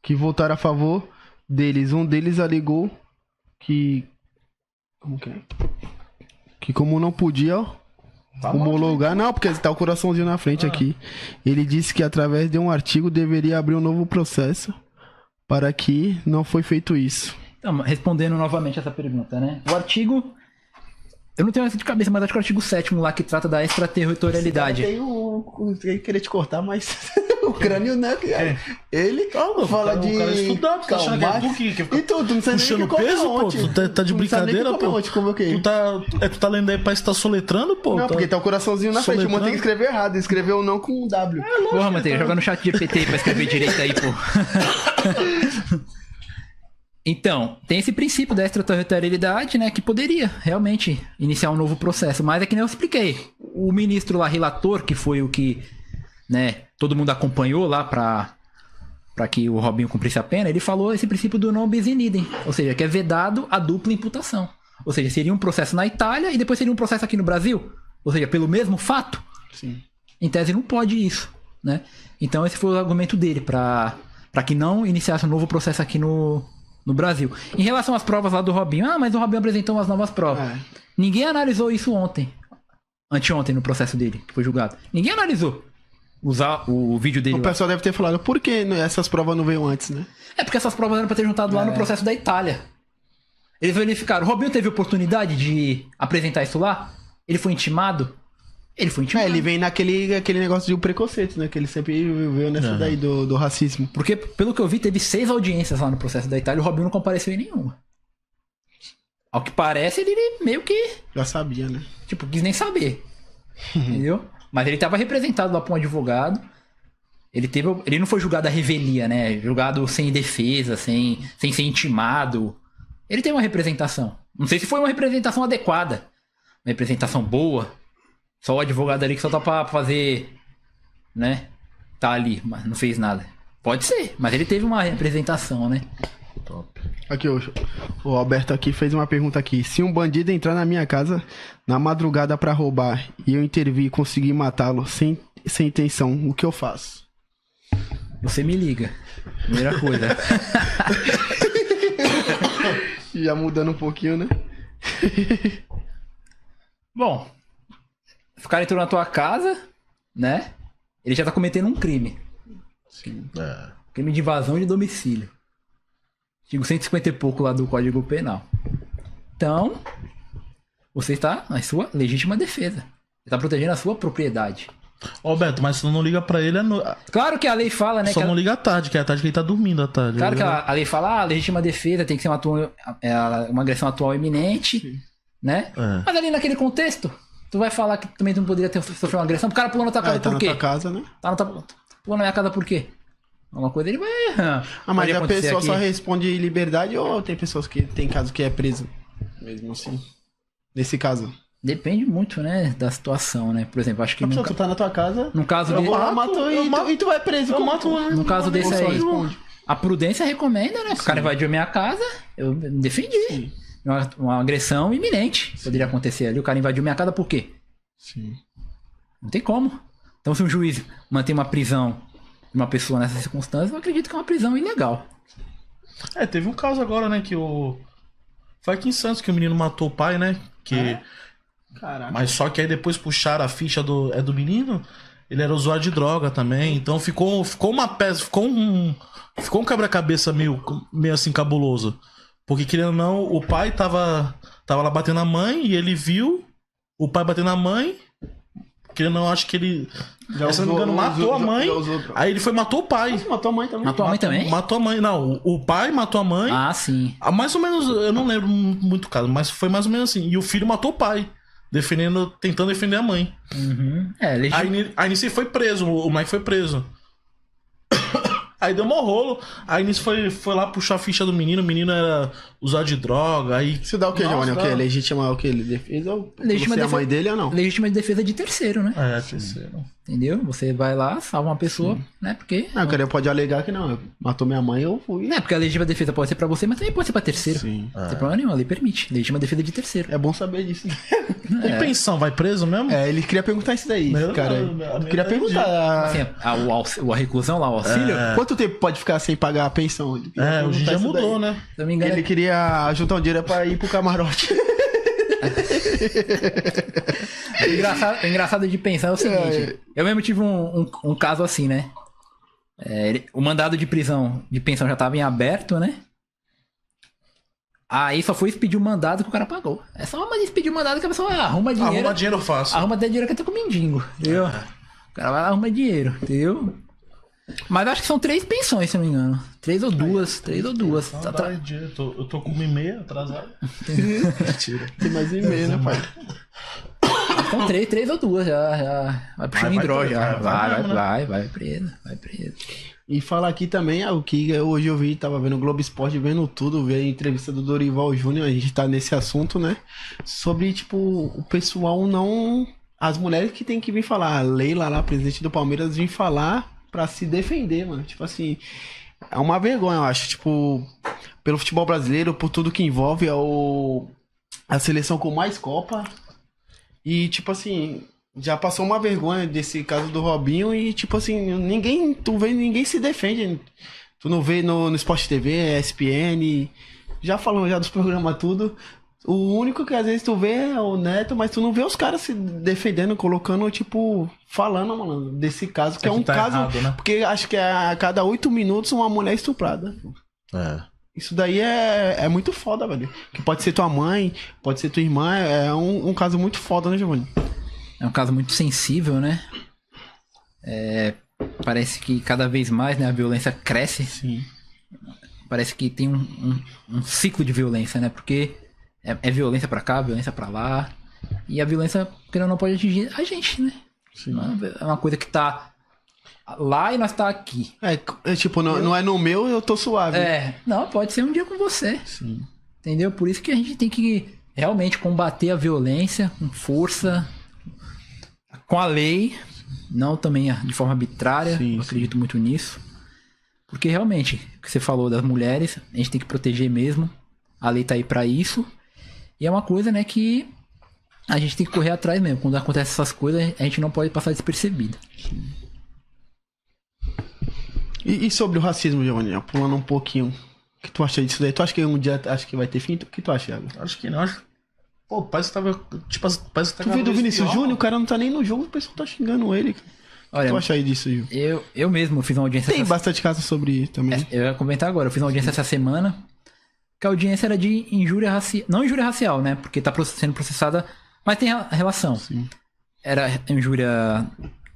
Que votaram a favor deles. Um deles alegou que... Como que é? Que como não podia homologar... Não, porque tá o coraçãozinho na frente aqui. Ele disse que através de um artigo deveria abrir um novo processo para que não foi feito isso. Então, respondendo novamente essa pergunta, né? O artigo... Eu não tenho essa de cabeça, mas acho que o artigo 7º lá que trata da extraterritorialidade. Eu queria te cortar, mas o crânio, né? Ele fala de... O cara estudado, tu tá achando que é tu que fica e tu não sei puxando peso, pô? Tu tá de brincadeira, pô? Tu tá lendo aí pra estar soletrando, pô? Não, porque tá o coraçãozinho na frente. O Manteiga escreveu errado. Escreveu não com um W. Porra, Manteiga, joga no chat GPT pra escrever direito aí, pô. Então, tem esse princípio da extraterritorialidade, né, que poderia realmente iniciar um novo processo, mas é que nem eu expliquei. O ministro lá, relator, que foi o que, né, todo mundo acompanhou lá pra que o Robinho cumprisse a pena, ele falou esse princípio do non bis in idem, ou seja, que é vedado a dupla imputação. Ou seja, seria um processo na Itália e depois seria um processo aqui no Brasil, ou seja, pelo mesmo fato. Sim. Em tese não pode isso, né? Então esse foi o argumento dele pra que não iniciasse um novo processo aqui no Brasil. Em relação às provas lá do Robinho, mas o Robinho apresentou umas novas provas. Ninguém analisou isso anteontem no processo dele, que foi julgado. Ninguém analisou usar o vídeo dele. O pessoal deve ter falado, por que essas provas não veio antes, né? É porque essas provas eram pra ter juntado lá no processo da Itália. Eles verificaram. O Robinho teve oportunidade de apresentar isso lá? Ele foi intimado? Ele foi intimado. Ele vem aquele negócio de preconceito, né? Que ele sempre veio nessa daí do racismo. Porque, pelo que eu vi, teve 6 audiências lá no processo da Itália e o Robinho não compareceu em nenhuma. Ao que parece, ele meio que... Já sabia, né? Tipo, quis nem saber. Entendeu? Mas ele tava representado lá por um advogado. Ele não foi julgado à revelia, né? Julgado sem defesa, sem ser intimado. Ele tem uma representação. Não sei se foi uma representação adequada. Uma representação boa. Só o advogado ali que só tá pra fazer, né? Tá ali, mas não fez nada. Pode ser, mas ele teve uma representação, né? Top. Aqui, o Alberto aqui fez uma pergunta aqui. Se um bandido entrar na minha casa na madrugada pra roubar e eu intervir e conseguir matá-lo sem intenção, o que eu faço? Você me liga. Primeira coisa. Já mudando um pouquinho, né? Bom, se o cara entrou na tua casa, né? Ele já tá cometendo um crime. Sim. Crime de invasão de domicílio. Artigo 150 e pouco lá do Código Penal. Então, você está na sua legítima defesa. Você está protegendo a sua propriedade. Alberto, mas se não liga pra ele... Claro que a lei fala, né? Só não liga à tarde, que é a tarde que ele tá dormindo à tarde. Claro que a lei fala, legítima defesa tem que ser uma agressão atual iminente, né? Mas ali naquele contexto, tu vai falar que também tu não poderia ter sofrido uma agressão. O cara pulou na tua casa por quê? Tá na tua casa, né? Pulou na minha casa por quê? Alguma coisa ele vai... mas a pessoa só responde liberdade ou tem pessoas que tem caso que é preso? Mesmo assim. Nesse caso. Depende muito, né, da situação, né? Por exemplo, acho que... Tu tá na tua casa... Num caso eu mato e tu vai preso. Eu mato... No caso desse aí, responde. a prudência recomenda, né? O cara invadiu a minha casa, eu me defendi. Sim. uma agressão iminente. Poderia acontecer ali. O cara invadiu minha casa por quê? Sim. Não tem como. Então, se um juiz mantém uma prisão de uma pessoa nessas circunstâncias, eu acredito que é uma prisão ilegal. Teve um caso agora, né, que o... Foi aqui em Santos que o menino matou o pai, né? Que... Caraca. Mas só que aí depois puxaram a ficha do menino, ele era usuário de droga também. Então ficou uma peça, ficou um quebra-cabeça meio assim cabuloso. Porque querendo ou não, o pai tava lá batendo na mãe e ele viu o pai batendo na mãe. Querendo ou não, acho que ele, se não me engano, matou a mãe. Aí ele foi e matou o pai. Mas matou a mãe também. Matou a mãe também? Matou a mãe. Não, o pai matou a mãe. Ah, sim. Mais ou menos, eu não lembro muito o caso, mas foi mais ou menos assim. E o filho matou o pai. Tentando defender a mãe. Uhum. Aí nisso foi preso, o Mike foi preso. Aí deu um rolo. Aí nisso foi lá puxar a ficha do menino. O menino era usuário de droga. Aí... Isso dá o quê, Giovanni? O quê? Legítima o quê? Defesa ou Legítima você é a defesa... mãe dele ou não? Legítima defesa de terceiro, né? Terceiro. Entendeu? Você vai lá, salva uma pessoa, né? Porque... Não, o cara pode alegar que não. Matou minha mãe, eu fui. Não, porque a legítima defesa pode ser pra você, mas também pode ser pra terceiro. Sim. Não tem problema nenhum, a lei permite. Legítima defesa de terceiro. É bom saber disso. E pensão, vai preso mesmo? Ele queria perguntar isso daí, cara. Eu queria perguntar. Assim, a reclusão lá, o auxílio, Quanto tempo pode ficar sem pagar a pensão? Hoje em dia mudou, né? se eu não me engano, Ele queria juntar um dinheiro pra ir pro camarote. O engraçado de pensar é o seguinte. Eu mesmo tive um caso assim, né? O mandado de prisão, de pensão já tava em aberto, né? Aí só foi expedir o mandado que o cara pagou. É só expedir o mandado que a pessoa arruma dinheiro. Arruma dinheiro eu faço. Arruma até dinheiro que até com mendigo, entendeu? O cara vai lá, arruma dinheiro, entendeu? Mas acho que são 3 pensões, se não me engano. 3 ou 2. Eu tô com 1,5 atrasado. Mentira. Tem mais e-mail, né, pai? São 3 ou 2 já. Vai puxando hidrogênio já. Vai preso. E falar aqui também, o que hoje eu vi, tava vendo o Globo Esporte, vendo tudo, vi a entrevista do Dorival Júnior, a gente tá nesse assunto, né? Sobre, tipo, o pessoal não... As mulheres que tem que vir falar, a Leila lá, presidente do Palmeiras, vir falar pra se defender, mano. Tipo assim, é uma vergonha, eu acho, tipo, pelo futebol brasileiro, por tudo que envolve a seleção com mais Copa. E, tipo assim... Já passou uma vergonha desse caso do Robinho e, tipo assim, ninguém se defende. Tu não vê no Sport TV, ESPN, já falando já dos programas tudo. O único que às vezes tu vê é o Neto, mas tu não vê os caras se defendendo, colocando, tipo, falando, mano, desse caso, que é um caso... Errado, né? Porque acho que a cada 8 minutos uma mulher estuprada. Isso daí é muito foda, velho. Que pode ser tua mãe, pode ser tua irmã, é um caso muito foda, né, Giovanni? É um caso muito sensível, né? Parece que cada vez mais, né, a violência cresce. Sim. Parece que tem um ciclo de violência, né? Porque é violência pra cá, violência pra lá. E a violência, querendo ou não, pode atingir a gente, né? Sim. É uma coisa que tá lá e nós tá aqui. Tipo, não é no meu, eu tô suave. Não, pode ser um dia com você. Sim. Entendeu? Por isso que a gente tem que realmente combater a violência com força, com a lei, não também de forma arbitrária. Sim, eu acredito muito nisso. Porque realmente, o que você falou das mulheres, a gente tem que proteger mesmo. A lei tá aí pra isso. E é uma coisa, né, que a gente tem que correr atrás mesmo. Quando acontecem essas coisas, a gente não pode passar despercebido. E sobre o racismo, Giovanni, pulando um pouquinho, o que tu acha disso daí? Tu acha que um dia vai ter fim? O que tu acha, Thiago? Acho que não, Pô, parece que tava. Tipo, parece que tá. Tu viu do Vinícius Júnior? O cara não tá nem no jogo, o pessoal tá xingando ele. Olha, o que tu acha aí disso, Gil? Eu mesmo fiz uma audiência. Tem bastante casos sobre isso também. Eu ia comentar agora. Eu fiz uma audiência essa semana. Que a audiência era de injúria racial. Não injúria racial, né? Porque tá sendo processada. Mas tem relação. Sim. Era injúria.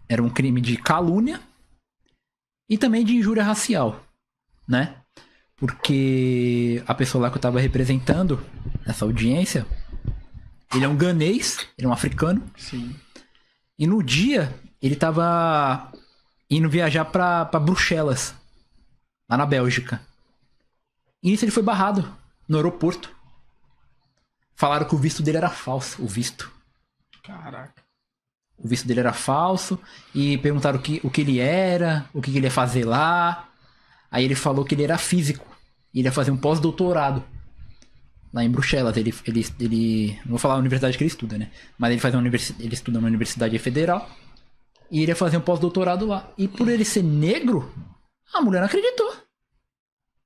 Era um crime de calúnia. E também de injúria racial. Né? Porque a pessoa lá que eu tava representando nessa audiência. Ele é um ganês, ele é um africano. Sim. E no dia, ele tava indo viajar pra Bruxelas, lá na Bélgica. E nisso ele foi barrado no aeroporto. Falaram que o visto dele era falso, o visto. Caraca. O visto dele era falso. E perguntaram o que ele era, o que ele ia fazer lá. Aí ele falou que ele era físico. E ele ia fazer um pós-doutorado lá em Bruxelas. Ele não vou falar a universidade que ele estuda, né? Mas ele estuda na Universidade Federal. E ele ia fazer um pós-doutorado lá. E por ele ser negro, a mulher não acreditou.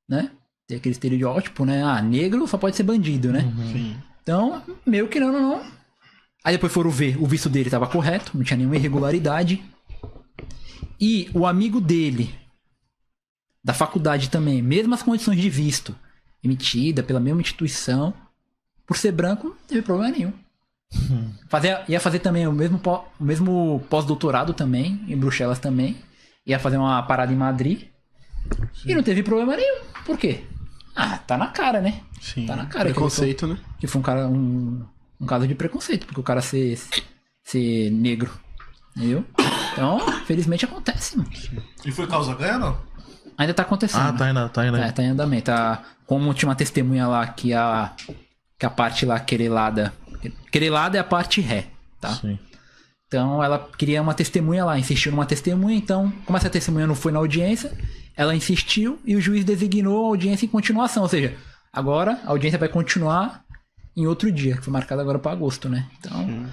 Né? Tem aquele estereótipo, né? Ah, negro só pode ser bandido, né? Sim. Então, meio que não. Aí depois foram ver, o visto dele estava correto, não tinha nenhuma irregularidade. E o amigo dele, da faculdade também, mesmas condições de visto, emitida pela mesma instituição, por ser branco, não teve problema nenhum. Ia fazer também o mesmo pós-doutorado também, em Bruxelas também. Ia fazer uma parada em Madrid. Sim. E não teve problema nenhum. Por quê? Ah, tá na cara, né? Sim. Tá na cara. Preconceito, né? Que foi um caso de preconceito, porque o cara ser negro. Entendeu? Então, felizmente acontece, mano. E foi causa ganha, não? Ainda tá acontecendo. Ah, tá ainda. Tá em andamento. Tá, como tinha uma testemunha lá que a parte lá querelada. Querelada é a parte ré, tá? Sim. Então ela queria uma testemunha lá, insistiu numa testemunha. Então, como essa testemunha não foi na audiência, ela insistiu e o juiz designou a audiência em continuação. Ou seja, agora a audiência vai continuar em outro dia, que foi marcado agora para agosto, né? Então,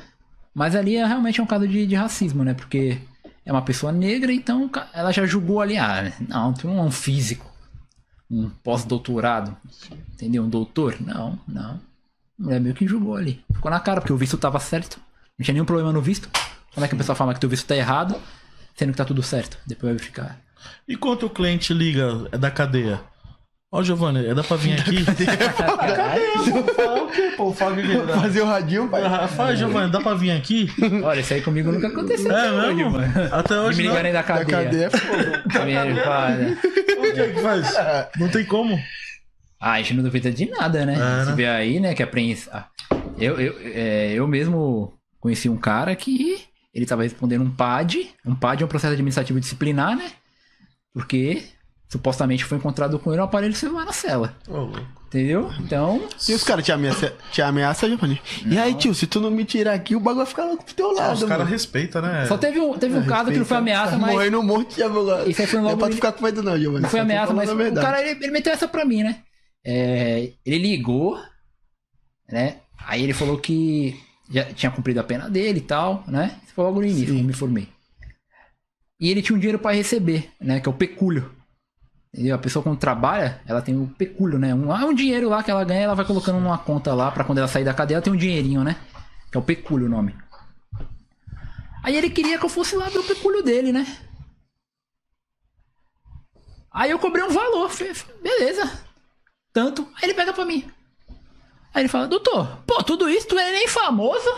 mas ali realmente é um caso de racismo, né? Porque é uma pessoa negra, então ela já julgou ali, não, tu não é um físico, um pós-doutorado, entendeu? Um doutor? Não. A mulher meio que julgou ali. Ficou na cara, porque o visto tava certo. Não tinha nenhum problema no visto. Como é que a pessoa fala que teu visto tá errado, sendo que tá tudo certo? Depois vai ficar. E quando o cliente liga, é da cadeia? Ó, Giovanni, dá pra vir aqui? Fala o quê, pô? Fala que fazer o radinho, pai. Fala, Giovanni, dá pra vir aqui? Olha, isso aí comigo nunca aconteceu. É mesmo? Mano. Até hoje me não. ligarem da Da cadeia. cadeia é fogo. O que faz? Não tem como. A gente não duvida de nada, né? Você vê aí, né, que a prensa... Eu mesmo conheci um cara que ele tava respondendo um PAD. Um PAD é um processo administrativo disciplinar, né? Porque supostamente foi encontrado com ele um aparelho celular na cela. Entendeu? Então... E os caras te ameaçam, Giovanni? E aí, tio, se tu não me tirar aqui, o bagulho vai ficar pro teu lado. Os caras respeitam, né? Só teve um caso que não foi ameaça, mas... Morrendo um monte de advogado. Isso aí foi logo... Não é pra tu ficar com medo não, Giovanni. Não foi ameaça, mas o cara, ele meteu essa pra mim, né? Ele ligou, né? Aí ele falou que já tinha cumprido a pena dele e tal, né? Isso foi logo no início, que eu me formei. E ele tinha um dinheiro pra receber, né? Que é o pecúlio. Entendeu? A pessoa quando trabalha, ela tem o pecúlio, né? Um dinheiro lá que ela ganha, ela vai colocando numa conta lá pra quando ela sair da cadeia, ela tem um dinheirinho, né? Que é o pecúlio o nome. Aí ele queria que eu fosse lá ver o pecúlio dele, né? Aí eu cobrei um valor, beleza. Tanto. Aí ele pega pra mim. Aí ele fala, doutor, pô, tudo isso tu é nem famoso?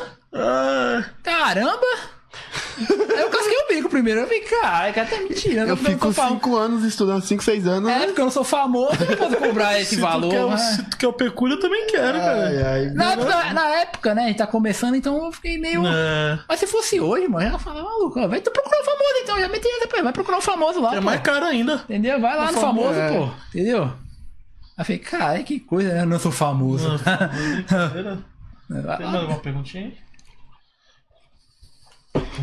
Caramba! Aí eu casquei o bico primeiro. Eu falei, cara tá mentindo. Eu fico 5 anos estudando, 5, 6 anos. Porque eu não sou famoso, eu não posso cobrar esse valor. Se tu quer o pecúlio, eu também quero, cara. Na época, né, a gente tá começando, então eu fiquei meio... Mas se fosse hoje, mano, eu ia falar, maluco, vai tu procurar o famoso então, já meti depois, vai procurar o famoso lá. É mais caro ainda. Entendeu? Vai lá no famoso, pô. Entendeu? Aí eu falei, cara, que coisa, né? Eu não sou famoso. Tem mais alguma perguntinha aí?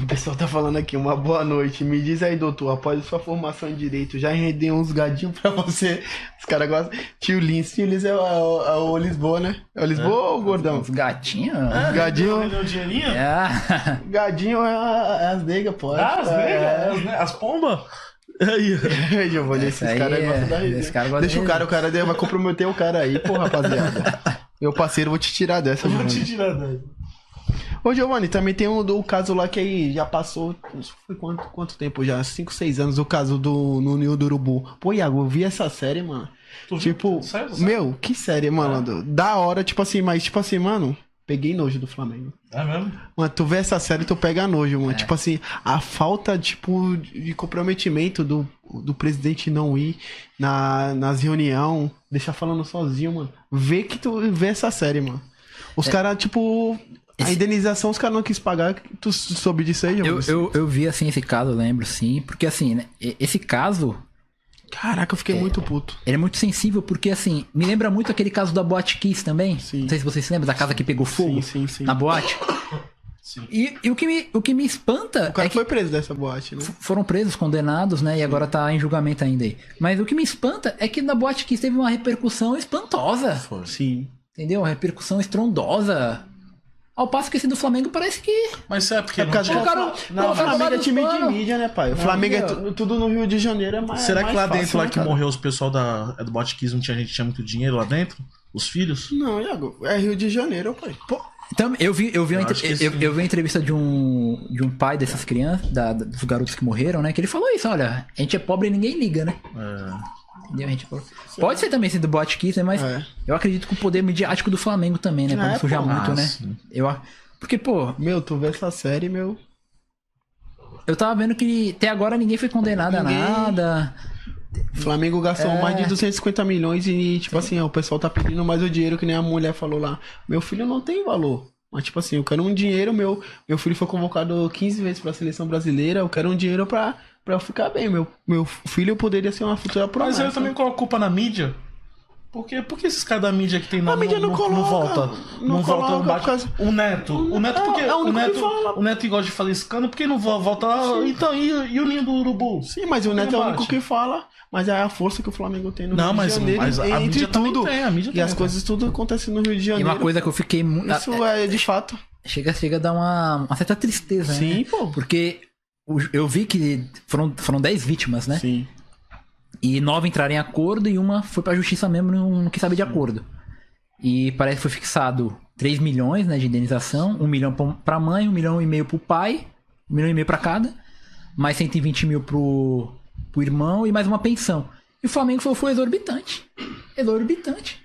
O pessoal tá falando aqui, uma boa noite. Me diz aí, doutor, após a sua formação em Direito, já rendeu uns gadinhos pra você? Os caras gostam. Tio Lins é o Lisboa, né? É o Lisboa ou o Gordão? Os gatinhos? Gadinho... Rendeu o dinheirinho? Gadinho é as negas, pô. As negas? As pombas? Aí, Giovanni, esses caras gostam da resenha. Deixa o cara vai comprometer o cara aí, pô, rapaziada. Meu parceiro, vou te tirar dessa, Giovanni. Vou te tirar dessa. Ô, Giovanni, também tem o caso lá que aí já passou, foi quanto tempo já? 5, 6 anos, o caso no Ninho do Urubu. Pô, Iago, eu vi essa série, mano. Tipo, meu, que série, mano. Da hora, tipo assim, mas tipo assim, mano, peguei nojo do Flamengo. É mesmo? Mano, tu vê essa série, tu pega nojo, mano. Tipo assim, a falta, tipo, de comprometimento do presidente não ir nas reuniões, deixar falando sozinho, mano. Vê essa série, mano. Os caras, tipo... A indenização os caras não quis pagar. Tu soube disso aí, Giovanni? Eu vi, assim, esse caso, eu lembro, sim. Porque, assim, né, esse caso... Caraca, eu fiquei muito puto. Ele é muito sensível porque, assim, me lembra muito aquele caso da Boate Kiss também. Sim. Não sei se vocês se lembram da casa que pegou fogo na boate. Sim. E o que me espanta... O cara foi preso dessa boate, né? Foram presos, condenados, né? E agora tá em julgamento ainda aí. Mas o que me espanta é que na Boate Kiss teve uma repercussão espantosa. Sim. Entendeu? Uma repercussão estrondosa. Ao passo que esse do Flamengo parece que... Mas é porque É por causa que o Flamengo é time de pano. mídia, né, pai? O Flamengo é tudo no Rio de Janeiro, é mais. Será que mais lá fácil, dentro, lá né, que cara? morreu os pessoal do Botkiss, não tinha gente que tinha muito dinheiro lá dentro? Os filhos? Não, Iago, é Rio de Janeiro, pai. Então, eu vi acho que sim. a entrevista de um pai dessas crianças, dos garotos que morreram, né? Que ele falou isso, olha, a gente é pobre e ninguém liga, né? Entendeu? A gente é pobre. Pode ser também esse do Botkiss, né? Mas eu acredito que o poder midiático do Flamengo também, né? Pra não sujar muito, né? Porque, pô... Meu, tu vê essa série, meu... Eu tava vendo que até agora ninguém foi condenado a nada. O Flamengo gastou mais de 250 milhões e, tipo assim, o pessoal tá pedindo mais o dinheiro que nem a mulher falou lá. Meu filho não tem valor. Mas, tipo assim, eu quero um dinheiro, meu filho foi convocado 15 vezes pra seleção brasileira, eu quero um dinheiro pra eu ficar bem. Meu filho poderia ser uma futura promessa. Mas eu também coloco culpa na mídia. Por que esses caras da mídia que tem nome A mídia não coloca. Não volta, não bate. Por causa- O Neto. O Neto, porque é o único que fala. o Neto gosta de falar escândalo, por que não volta lá? Então, e o ninho do urubu? Sim, mas o Neto é o único que fala, mas é a força que o Flamengo tem no Não, Rio mas- de Janeiro. mas a entre mídia também tudo. tem, a mídia e também as tem. coisas tudo acontecem no Rio de E Janeiro. uma coisa que eu fiquei muito... Isso é de fato. Chega a dar uma certa tristeza, né? Sim, pô. Porque eu vi que foram 10 vítimas, né? Sim. E 9 entraram em acordo e uma foi pra justiça mesmo, não quis saber de acordo. E parece que foi fixado 3 milhões, né, de indenização, 1 milhão pra mãe, 1,5 milhão pro pai, 1,5 milhão pra cada, mais 120 mil pro irmão e mais uma pensão. E o Flamengo foi exorbitante. Exorbitante.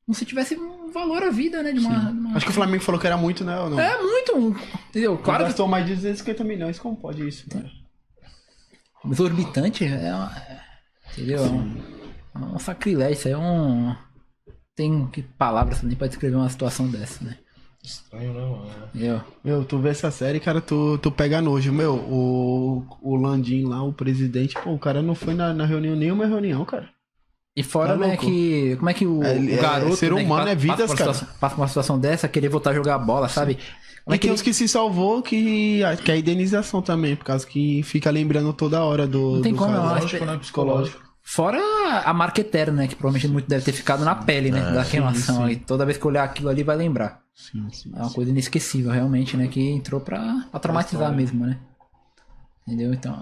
Como se tivesse um valor à vida, né? De uma... Acho que o Flamengo falou que era muito, né? Ou não? É muito, entendeu? Claro que Gastou mais de 250 milhões, como pode isso, cara? exorbitante entendeu? É um sacrilégio, isso aí é um... Tem que palavras nem pra descrever uma situação dessa, né? Estranho, né, mano? Entendeu? Meu, tu vê essa série, cara, tu pega nojo. Meu, o Landim lá, o presidente, pô, o cara não foi na reunião, nenhuma reunião, cara. E fora, Tá né, louco. que... Como é que o garoto... ser né, humano, que é vidas, cara. Passa por uma situação dessa, querer voltar a jogar bola, sabe? Como E é que tem ele... uns que se salvou que é indenização também, por causa que fica lembrando toda hora do. Não tem do como, cara. não. Psicológico, né? Psicológico. Fora a marca eterna, né? Que provavelmente muito deve ter ficado na pele, né? Da queimação. sim. E toda vez que olhar aquilo ali vai lembrar. Sim. É uma coisa inesquecível, realmente, né? Que entrou pra traumatizar mesmo, né? Entendeu? Então,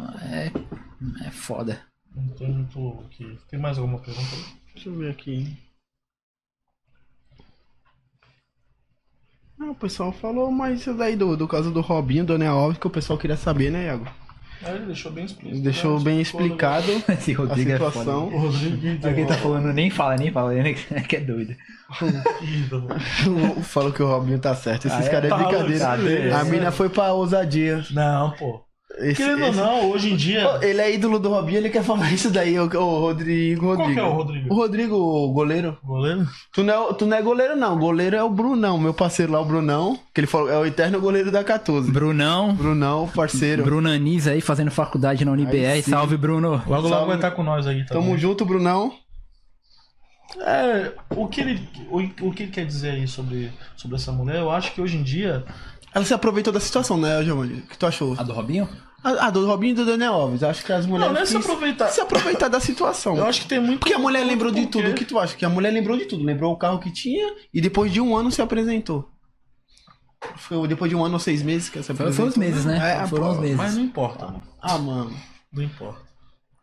é foda. Não tem muito aqui. Tem mais alguma pergunta? Deixa eu ver aqui. Não, o pessoal falou, mas isso daí do caso do Robinho, do Daniel Alves, que o pessoal queria saber, né, Iago? Ele deixou bem explícito. Ele deixou bem explicado Esse a Rodrigo é foda. situação. O Rodrigo Pra quem tá falando, nem fala, ele que é doido. Falou que o Robinho tá certo. Esses Ah, é? caras é Tá, brincadeira. A mina foi pra ousadia. Não, pô. Querendo ou não, hoje em dia. Pô, ele é ídolo do Robinho, ele quer falar isso daí, o Rodrigo. Qual que é o Rodrigo? O Rodrigo, o goleiro. Goleiro? Tu não é goleiro, não. O goleiro é o Brunão, meu parceiro lá, o Brunão. Que ele falou, é o eterno goleiro da 14. Brunão, parceiro. Bruno Anis aí fazendo faculdade na UniBR. Aí sim. Salve, Bruno. Logo Salve. vai estar com nós aí também. Tamo junto, Brunão. O que ele quer dizer aí sobre essa mulher? Eu acho que hoje em dia. Ela se aproveitou da situação, né, Giovanni? O que tu achou? A do Robinho? A do Robinho e do Daniel Alves. Acho que as mulheres. Não é se quis aproveitar. Se aproveitar da situação. Eu acho que tem muito. Porque a mulher muito lembrou de porquê. tudo. O que tu acha? Que a mulher lembrou de tudo. Lembrou o carro que tinha e depois de um ano se apresentou. Foi depois de um ano ou 6 meses que se apresentou. Foi uns meses, né? Foram uns meses. Mas não importa, mano. Mano. Não importa.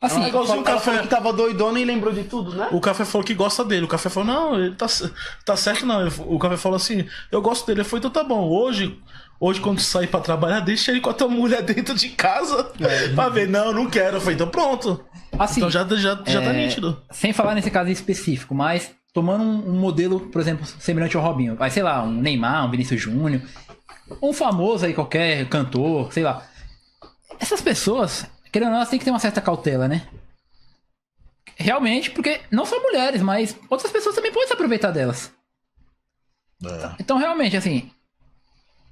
Assim, Ah, igualzinho o Ela Café. falou que tava doidona e lembrou de tudo, né? O Café falou que gosta dele. O Café falou, não, ele tá certo, não. O Café falou assim, eu gosto dele. Ele falou, então tá bom. Hoje quando sair pra trabalhar, deixa ele com a tua mulher dentro de casa pra ver. Não quero. Eu falei, então pronto. assim, Então já tá nítido. sem falar nesse caso específico, mas tomando um modelo, por exemplo, semelhante ao Robinho. Vai, sei lá, um Neymar, um Vinícius Júnior. Um famoso aí, qualquer cantor, sei lá. Essas pessoas, querendo ou não, elas têm que ter uma certa cautela, né? Realmente, porque não só mulheres, mas outras pessoas também podem se aproveitar delas. Então, realmente, assim,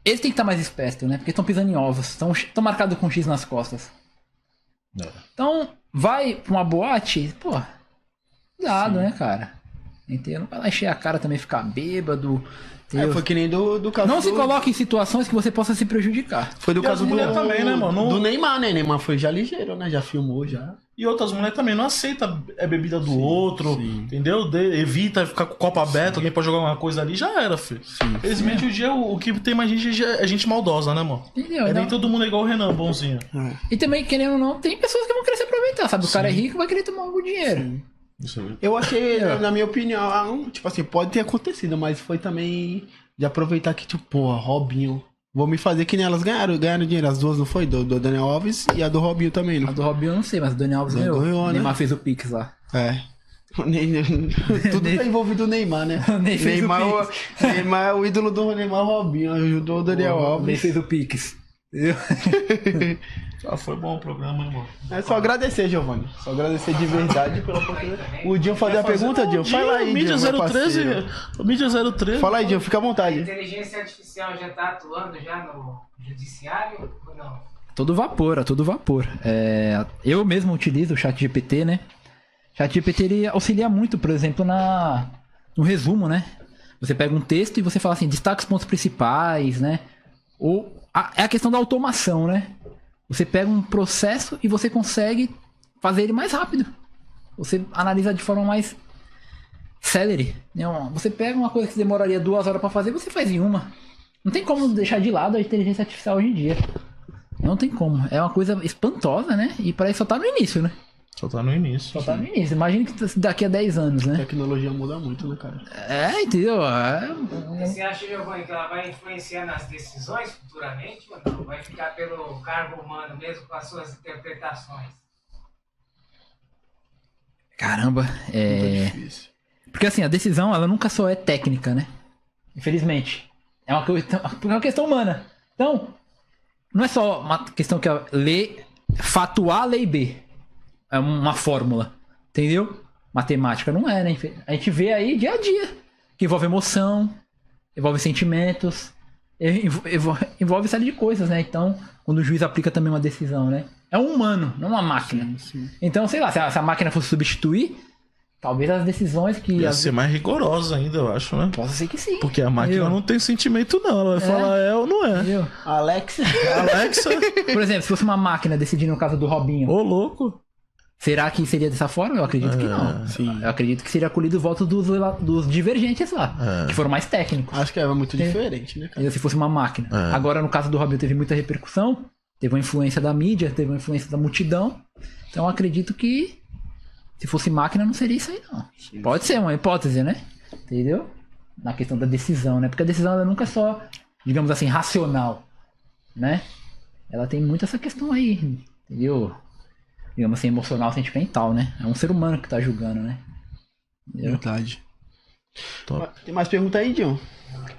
eles têm que estar mais espertos, né? Porque estão pisando em ovos, estão marcados com X nas costas. Então, vai pra uma boate, pô, cuidado, né, cara? Entendeu? Não vai lá encher a cara também, ficar bêbado. Foi que nem do caso Não do... se coloque em situações que você possa se prejudicar. Foi do E caso as mulheres também, né, mano? do Neymar, né? Neymar foi já ligeiro, né? Já filmou, já. E outras mulheres também não aceitam a bebida do outro, entendeu? Evita ficar com o copo aberto, alguém pode jogar uma coisa ali, já era, filho. Infelizmente, hoje o que tem mais gente é gente maldosa, né, mano? Entendeu? Nem todo mundo é igual o Renan, bonzinho. E também, querendo ou não, tem pessoas que vão querer se aproveitar, sabe? O cara é rico, vai querer tomar algum dinheiro. Eu achei, na minha opinião, tipo assim, pode ter acontecido, mas foi também de aproveitar que, tipo, porra, Robinho. Vou me fazer que nem elas ganharam dinheiro. As duas, não foi? Do Daniel Alves e a do Robinho também, A não? do Robinho eu não sei, mas o Daniel Alves ganhou. Ganhou, O né? Neymar fez o Pix lá. É. Tudo tá envolvido o Neymar, né? O Ney fez o Neymar é o ídolo do Neymar Robinho, ajudou o Daniel O Ney Alves. fez o Pix. Entendeu? Foi bom o programa, irmão. É só agradecer, Giovanni. Só agradecer de verdade pela oportunidade. O Dinho fazer a pergunta, Dinho? Fala aí, Mídia Dinho, meu 013. parceiro. Mídia 013. Fala aí, Dinho, fica à A vontade. inteligência artificial já está atuando já no judiciário ou não? Todo vapor, a todo vapor. Eu mesmo utilizo o ChatGPT, né? O ChatGPT ele auxilia muito, por exemplo, no resumo, né? Você pega um texto e você fala assim, destaca os pontos principais, né? É a questão da automação, né? Você pega um processo e você consegue fazer ele mais rápido. Você analisa de forma mais célere. Né? Você pega uma coisa que demoraria 2 horas para fazer, você faz em uma. Não tem como deixar de lado a inteligência artificial hoje em dia. Não tem como. É uma coisa espantosa, né? E para isso só tá no início, né? Só tá no início. Só tá no início. Imagina que daqui a 10 anos, A né? tecnologia muda muito, né, cara? Entendeu? Você acha, Giovanni, que ela vai influenciar nas decisões futuramente ou não? Vai ficar pelo cargo humano mesmo com as suas interpretações? Caramba, Muito difícil. Porque assim, a decisão, ela nunca só é técnica, né? Infelizmente. É uma questão humana. Então, não é só uma questão que é ler, fato A, lei B. É uma fórmula. Entendeu? Matemática não é, né? A gente vê aí dia a dia. Que envolve emoção, envolve sentimentos, envolve série de coisas, né? Então, quando o juiz aplica também uma decisão, né? É um humano, não uma máquina. Sim. Então, sei lá, se a máquina fosse substituir, talvez as decisões que... Ia ser mais rigorosa ainda, eu acho, né? Possa ser que sim. Porque a máquina Entendeu? não tem sentimento, não. Ela vai falar ou não é. Entendeu? Alex. Alexa, Por exemplo, se fosse uma máquina decidindo no caso do Robinho, ô louco. será que seria dessa forma? Eu acredito que não. Sim. Eu acredito que seria acolhido o voto dos divergentes lá, que foram mais técnicos. Acho que é muito diferente, né, cara? Entendeu? Se fosse uma máquina. Agora, no caso do Robinho, teve muita repercussão, teve uma influência da mídia, teve uma influência da multidão. Então, eu acredito que se fosse máquina, não seria isso aí, não. Pode ser uma hipótese, né? Entendeu? Na questão da decisão, né? Porque a decisão, ela nunca é só, digamos assim, racional, né? Ela tem muito essa questão aí, entendeu? Digamos assim, emocional, sentimental, né? É um ser humano que tá julgando, né? Entendeu? Verdade. Top. Tem mais pergunta aí, Dion?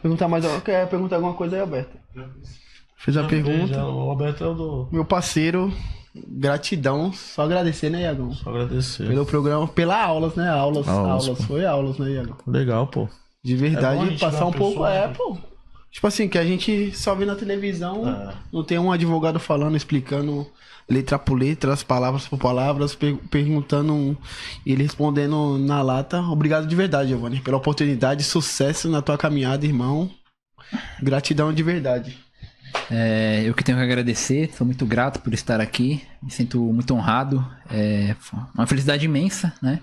Perguntar mais. Quer perguntar alguma coisa aí, Alberto? Fez a pergunta. O Roberto é o do... Meu parceiro, gratidão. Só agradecer, né, Iagão? Só agradecer. Pelo programa, pela aulas, né? Aulas, pô. foi aulas, né, Iagão? Legal, pô. De É bom a verdade, gente passar ver um uma pouco. pessoa, Pô. Tipo assim, que a gente só vê na televisão, não tem um advogado falando, explicando letra por letra, as palavras por palavras, perguntando e ele respondendo na lata. Obrigado de verdade, Giovanni, pela oportunidade, sucesso na tua caminhada, irmão. Gratidão de verdade. Eu que tenho que agradecer, sou muito grato por estar aqui, me sinto muito honrado, uma felicidade imensa, né?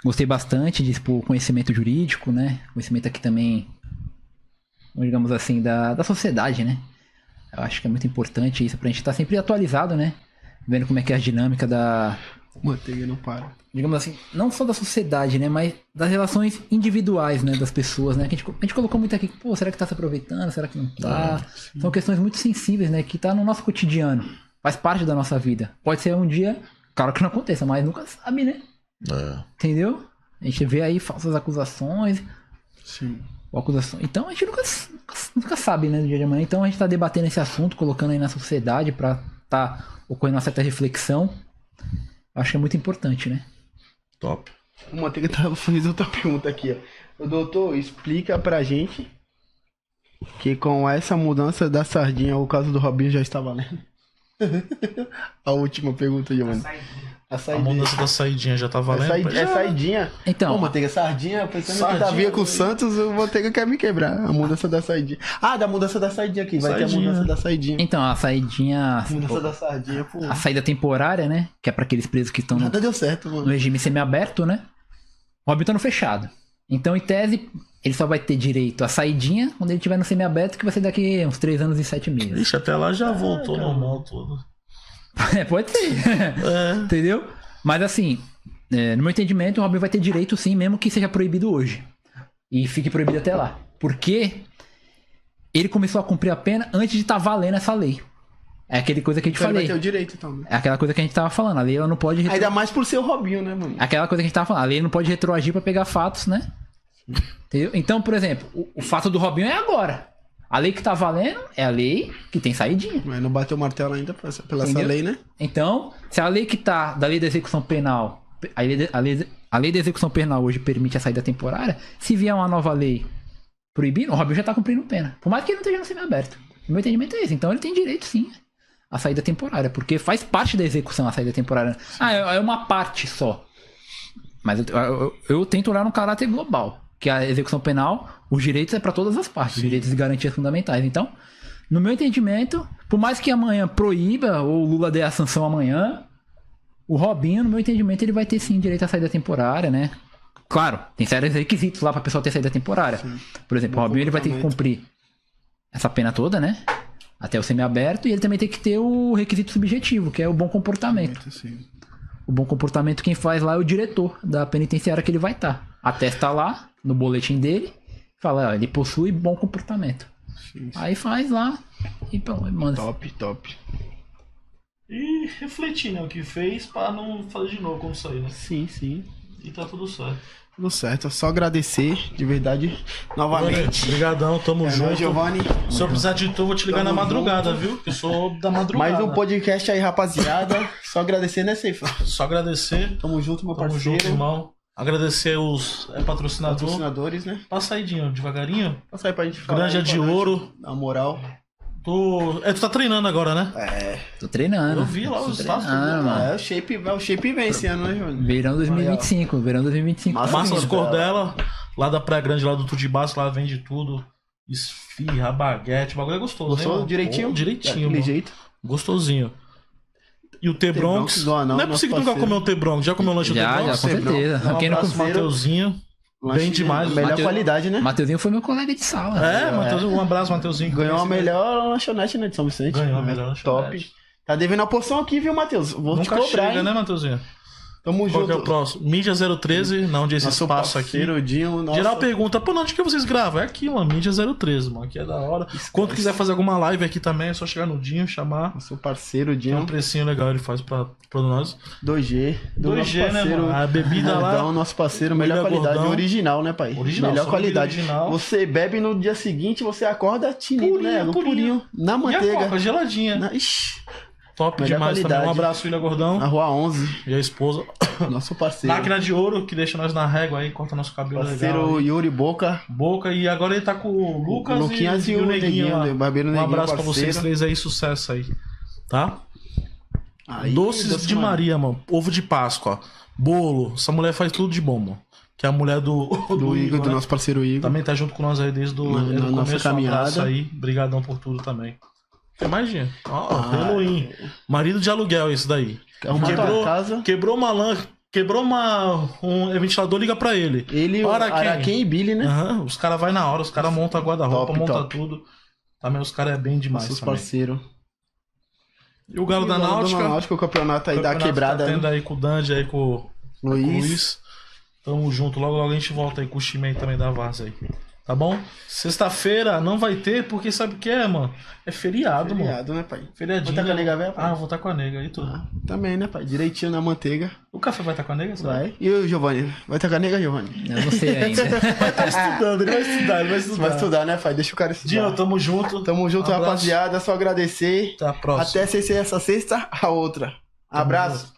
Gostei bastante de expor conhecimento jurídico, né? Conhecimento aqui também, digamos assim, da sociedade, né? Eu acho que é muito importante isso pra gente estar sempre atualizado, né? Vendo como é que é a dinâmica da... Manteiga não para. Digamos assim, não só da sociedade, né? Mas das relações individuais, né? Das pessoas, né? Que a gente colocou muito aqui, pô, será que tá se aproveitando? Será que não tá? São questões muito sensíveis, né? Que tá no nosso cotidiano. Faz parte da nossa vida. Pode ser um dia, claro que não aconteça, mas nunca sabe, né? Entendeu? A gente vê aí falsas acusações. Sim. Ou acusação. Então a gente nunca sabe, né? Do dia de amanhã. Então a gente tá debatendo esse assunto, colocando aí na sociedade pra tá ocorrendo uma certa reflexão. Acho que é muito importante, né? Top. O Manteiga fez outra pergunta aqui, ó. O doutor, explica pra gente que com essa mudança da sardinha, o caso do Robinho já está valendo. A última pergunta, Giovanni. A A saidinha. mudança da saidinha já tá valendo? É saidinha. Então. Ô, Manteiga, sardinha, pensando que Sardinha, tava com o né? Santos, o Manteiga quer me quebrar. A mudança da saidinha. Ah, da mudança da saidinha aqui. Vai ter a Saidinha. mudança da saidinha. Então, a saidinha. Mudança da sardinha, pô. A saída temporária, né? Que é pra aqueles presos que estão no Nada deu certo, mano. regime semiaberto, né? O Robinho tá no fechado. Então, em tese, ele só vai ter direito à saidinha quando ele estiver no semiaberto, que vai ser daqui uns 3 anos e 7 meses. Ixi, até lá já voltou normal tudo. Pode ser. É. Entendeu? Mas assim, no meu entendimento, o Robinho vai ter direito sim, mesmo que seja proibido hoje. E fique proibido até lá. Porque ele começou a cumprir a pena antes de estar valendo essa lei. É aquela coisa que a gente Então ele vai falei. ter o direito, então. Né? É aquela coisa que a gente tava falando. A lei ela não pode. Ainda mais por ser o Robinho, né, mano? Aquela coisa que a gente tava falando. A lei não pode retroagir pra pegar fatos, né? Entendeu? Então, por exemplo, o fato do Robinho é agora. A lei que tá valendo é a lei que tem saidinha. Mas não bateu o martelo ainda pela essa Entendeu? lei, né? Então, se a lei que tá da lei da execução penal, a lei da execução penal hoje permite a saída temporária, se vier uma nova lei proibindo, o Robinho já tá cumprindo pena. Por mais que ele não esteja no semiaberto. O meu entendimento é esse. Então ele tem direito sim à saída temporária, porque faz parte da execução a saída temporária. Ah, é uma parte só. Mas eu tento olhar no caráter global. Que a execução penal, os direitos é para todas as partes, direitos e garantias fundamentais. Então, no meu entendimento, por mais que amanhã proíba, ou o Lula dê a sanção amanhã, o Robinho, no meu entendimento, ele vai ter sim direito à saída temporária, né? Claro, tem sérios requisitos lá pra pessoa ter saída temporária. Sim. Por exemplo, Bom o Robinho ele vai ter que comportamento. cumprir essa pena toda, né? Até o semiaberto, e ele também tem que ter o requisito subjetivo, que é o bom comportamento. Sim. O bom comportamento quem faz lá é o diretor da penitenciária que ele vai estar. Atesta lá, no boletim dele, fala, ó, ele possui bom comportamento. Sim. Aí faz lá e pronto, manda. Top. E refletir, né? O que fez pra não fazer de novo quando sair, né? Sim. E tá tudo certo. Tudo certo. É só agradecer, de verdade, novamente. Obrigadão, tamo É junto. nóis, Giovanni. Se eu precisar de tu, eu vou te ligar Tamo na madrugada, junto. viu? Eu sou da madrugada. Mais um podcast aí, rapaziada. Só agradecer, né, Ceifa? Só agradecer. Tamo junto, meu Tamo parceiro. junto, irmão. Agradecer os patrocinadores. Patrocinadores, né? Passa aí, Dinho, devagarinho. Passa aí pra gente falar. Granja aí, de pra nós, Ouro. Na moral. Tu tá treinando agora, né? Tô treinando. Eu vi lá Tô os status. treinando, mano. O shape vem esse ano, né, Giovanni? Verão 2025, verão 2025. Massa. Massas Sim, Cordela, lá da Praia Grande, lá do Tudibasco, lá vende tudo. Esfirra, baguete, o bagulho é gostoso, Gostou? né? Mano? Direitinho? Pô, direitinho, Daquele mano. jeito. Gostosinho. E o T-Bronx T-Bronx. do Anão, Não é nosso possível que nunca parceiro. comeu o T-Bronx. Já comeu o lanche do Já, T-Bronx? com certeza. Um Quem não abraço, comeu? Mateuzinho. Bem demais. Melhor Mateu- qualidade, né? Mateuzinho foi meu colega de sala. É, Mateuzinho, um abraço, Mateuzinho. Ganhou a melhor lanchonete, né, de São Vicente. Ganhou a melhor Top. lanchonete. Tá devendo a porção aqui, viu, Matheus? Vou te Nunca cobrar, chega, hein? né, Mateuzinho? Tamo Qual junto. que é o próximo? Mídia 013, não, onde é esse Nosso espaço aqui. parceiro, Dinho, nossa. Geral pergunta, pô, onde que vocês gravam? É aqui, mano, Mídia 013, mano, aqui é da hora. Quando quiser fazer alguma live aqui também, é só chegar no Dinho, chamar. Nosso parceiro, Tem um Dinho. precinho legal, ele faz pra nós. 2G. Do 2G, nosso né, parceiro, mano? A bebida lá- Gordão, nosso parceiro, melhor Bebida qualidade. Gordão. Original, né, pai? Original, Melhor só qualidade. bebida original. Você bebe no dia seguinte, você acorda tinindo, Purinho, né? purinho. Na E a manteiga. Coca, geladinha. Ixi, Top melhor demais qualidade. também. Um abraço, William Gordão. na rua 11. E a esposa. Nosso parceiro. Máquina de ouro, que deixa nós na régua aí, corta nosso cabelo Parceiro legal. aí. Yuri Boca. Boca, e agora ele tá com o Lucas Luquinhas e o Neguinho, lá. né? Barbeiro Um Neguinho, abraço pra parceiro. vocês três aí, sucesso aí. Tá? Aí, Doces Doce de Maria, mano. Ovo de Páscoa. Bolo. Essa mulher faz tudo de bom, mano. Que é a mulher do Igor, do né? nosso parceiro Igor. Também tá junto com nós aí desde Na desde o nossa começo. caminhada. Um abraço aí. Obrigadão por tudo também. Tem mais, gente? Ó, Elohim. Marido de aluguel esse daí. Arrumar tua casa. Quebrou uma lã, quebrou um ventilador, liga pra ele. Ele, o Araquém e Billy, né? Aham, os caras vai na hora, os caras montam guarda-roupa, Top, montam top. tudo. Também os caras é bem demais Nossos também. parceiros. E o Galo da Náutica. Náutica, o campeonato aí da campeonato quebrada. Tá né? tendo aí com o Dandy, aí com o Luiz. Tamo junto, logo logo a gente volta aí com o time aí também da Varsa aí. Tá bom? Sexta-feira não vai ter, porque sabe o que é, mano? É feriado, mano. Feriado, né, pai? Feriadinho. Vai tá com a nega velha, pai? Ah, vou estar com a nega aí tudo. Também, né, pai? Direitinho na manteiga. O café vai estar com a nega? sabe? Vai. E o Giovanni? Vai estar com a nega, Giovanni? Eu não sei ainda. Tá estudando, ele vai estudar, ele vai estudar. Vai estudar, né, pai? Deixa o cara estudar. Dinho, tamo junto. Tamo junto, Abraço. rapaziada. Só agradecer. Até a próxima. Até ser essa sexta, a outra. Abraço. junto.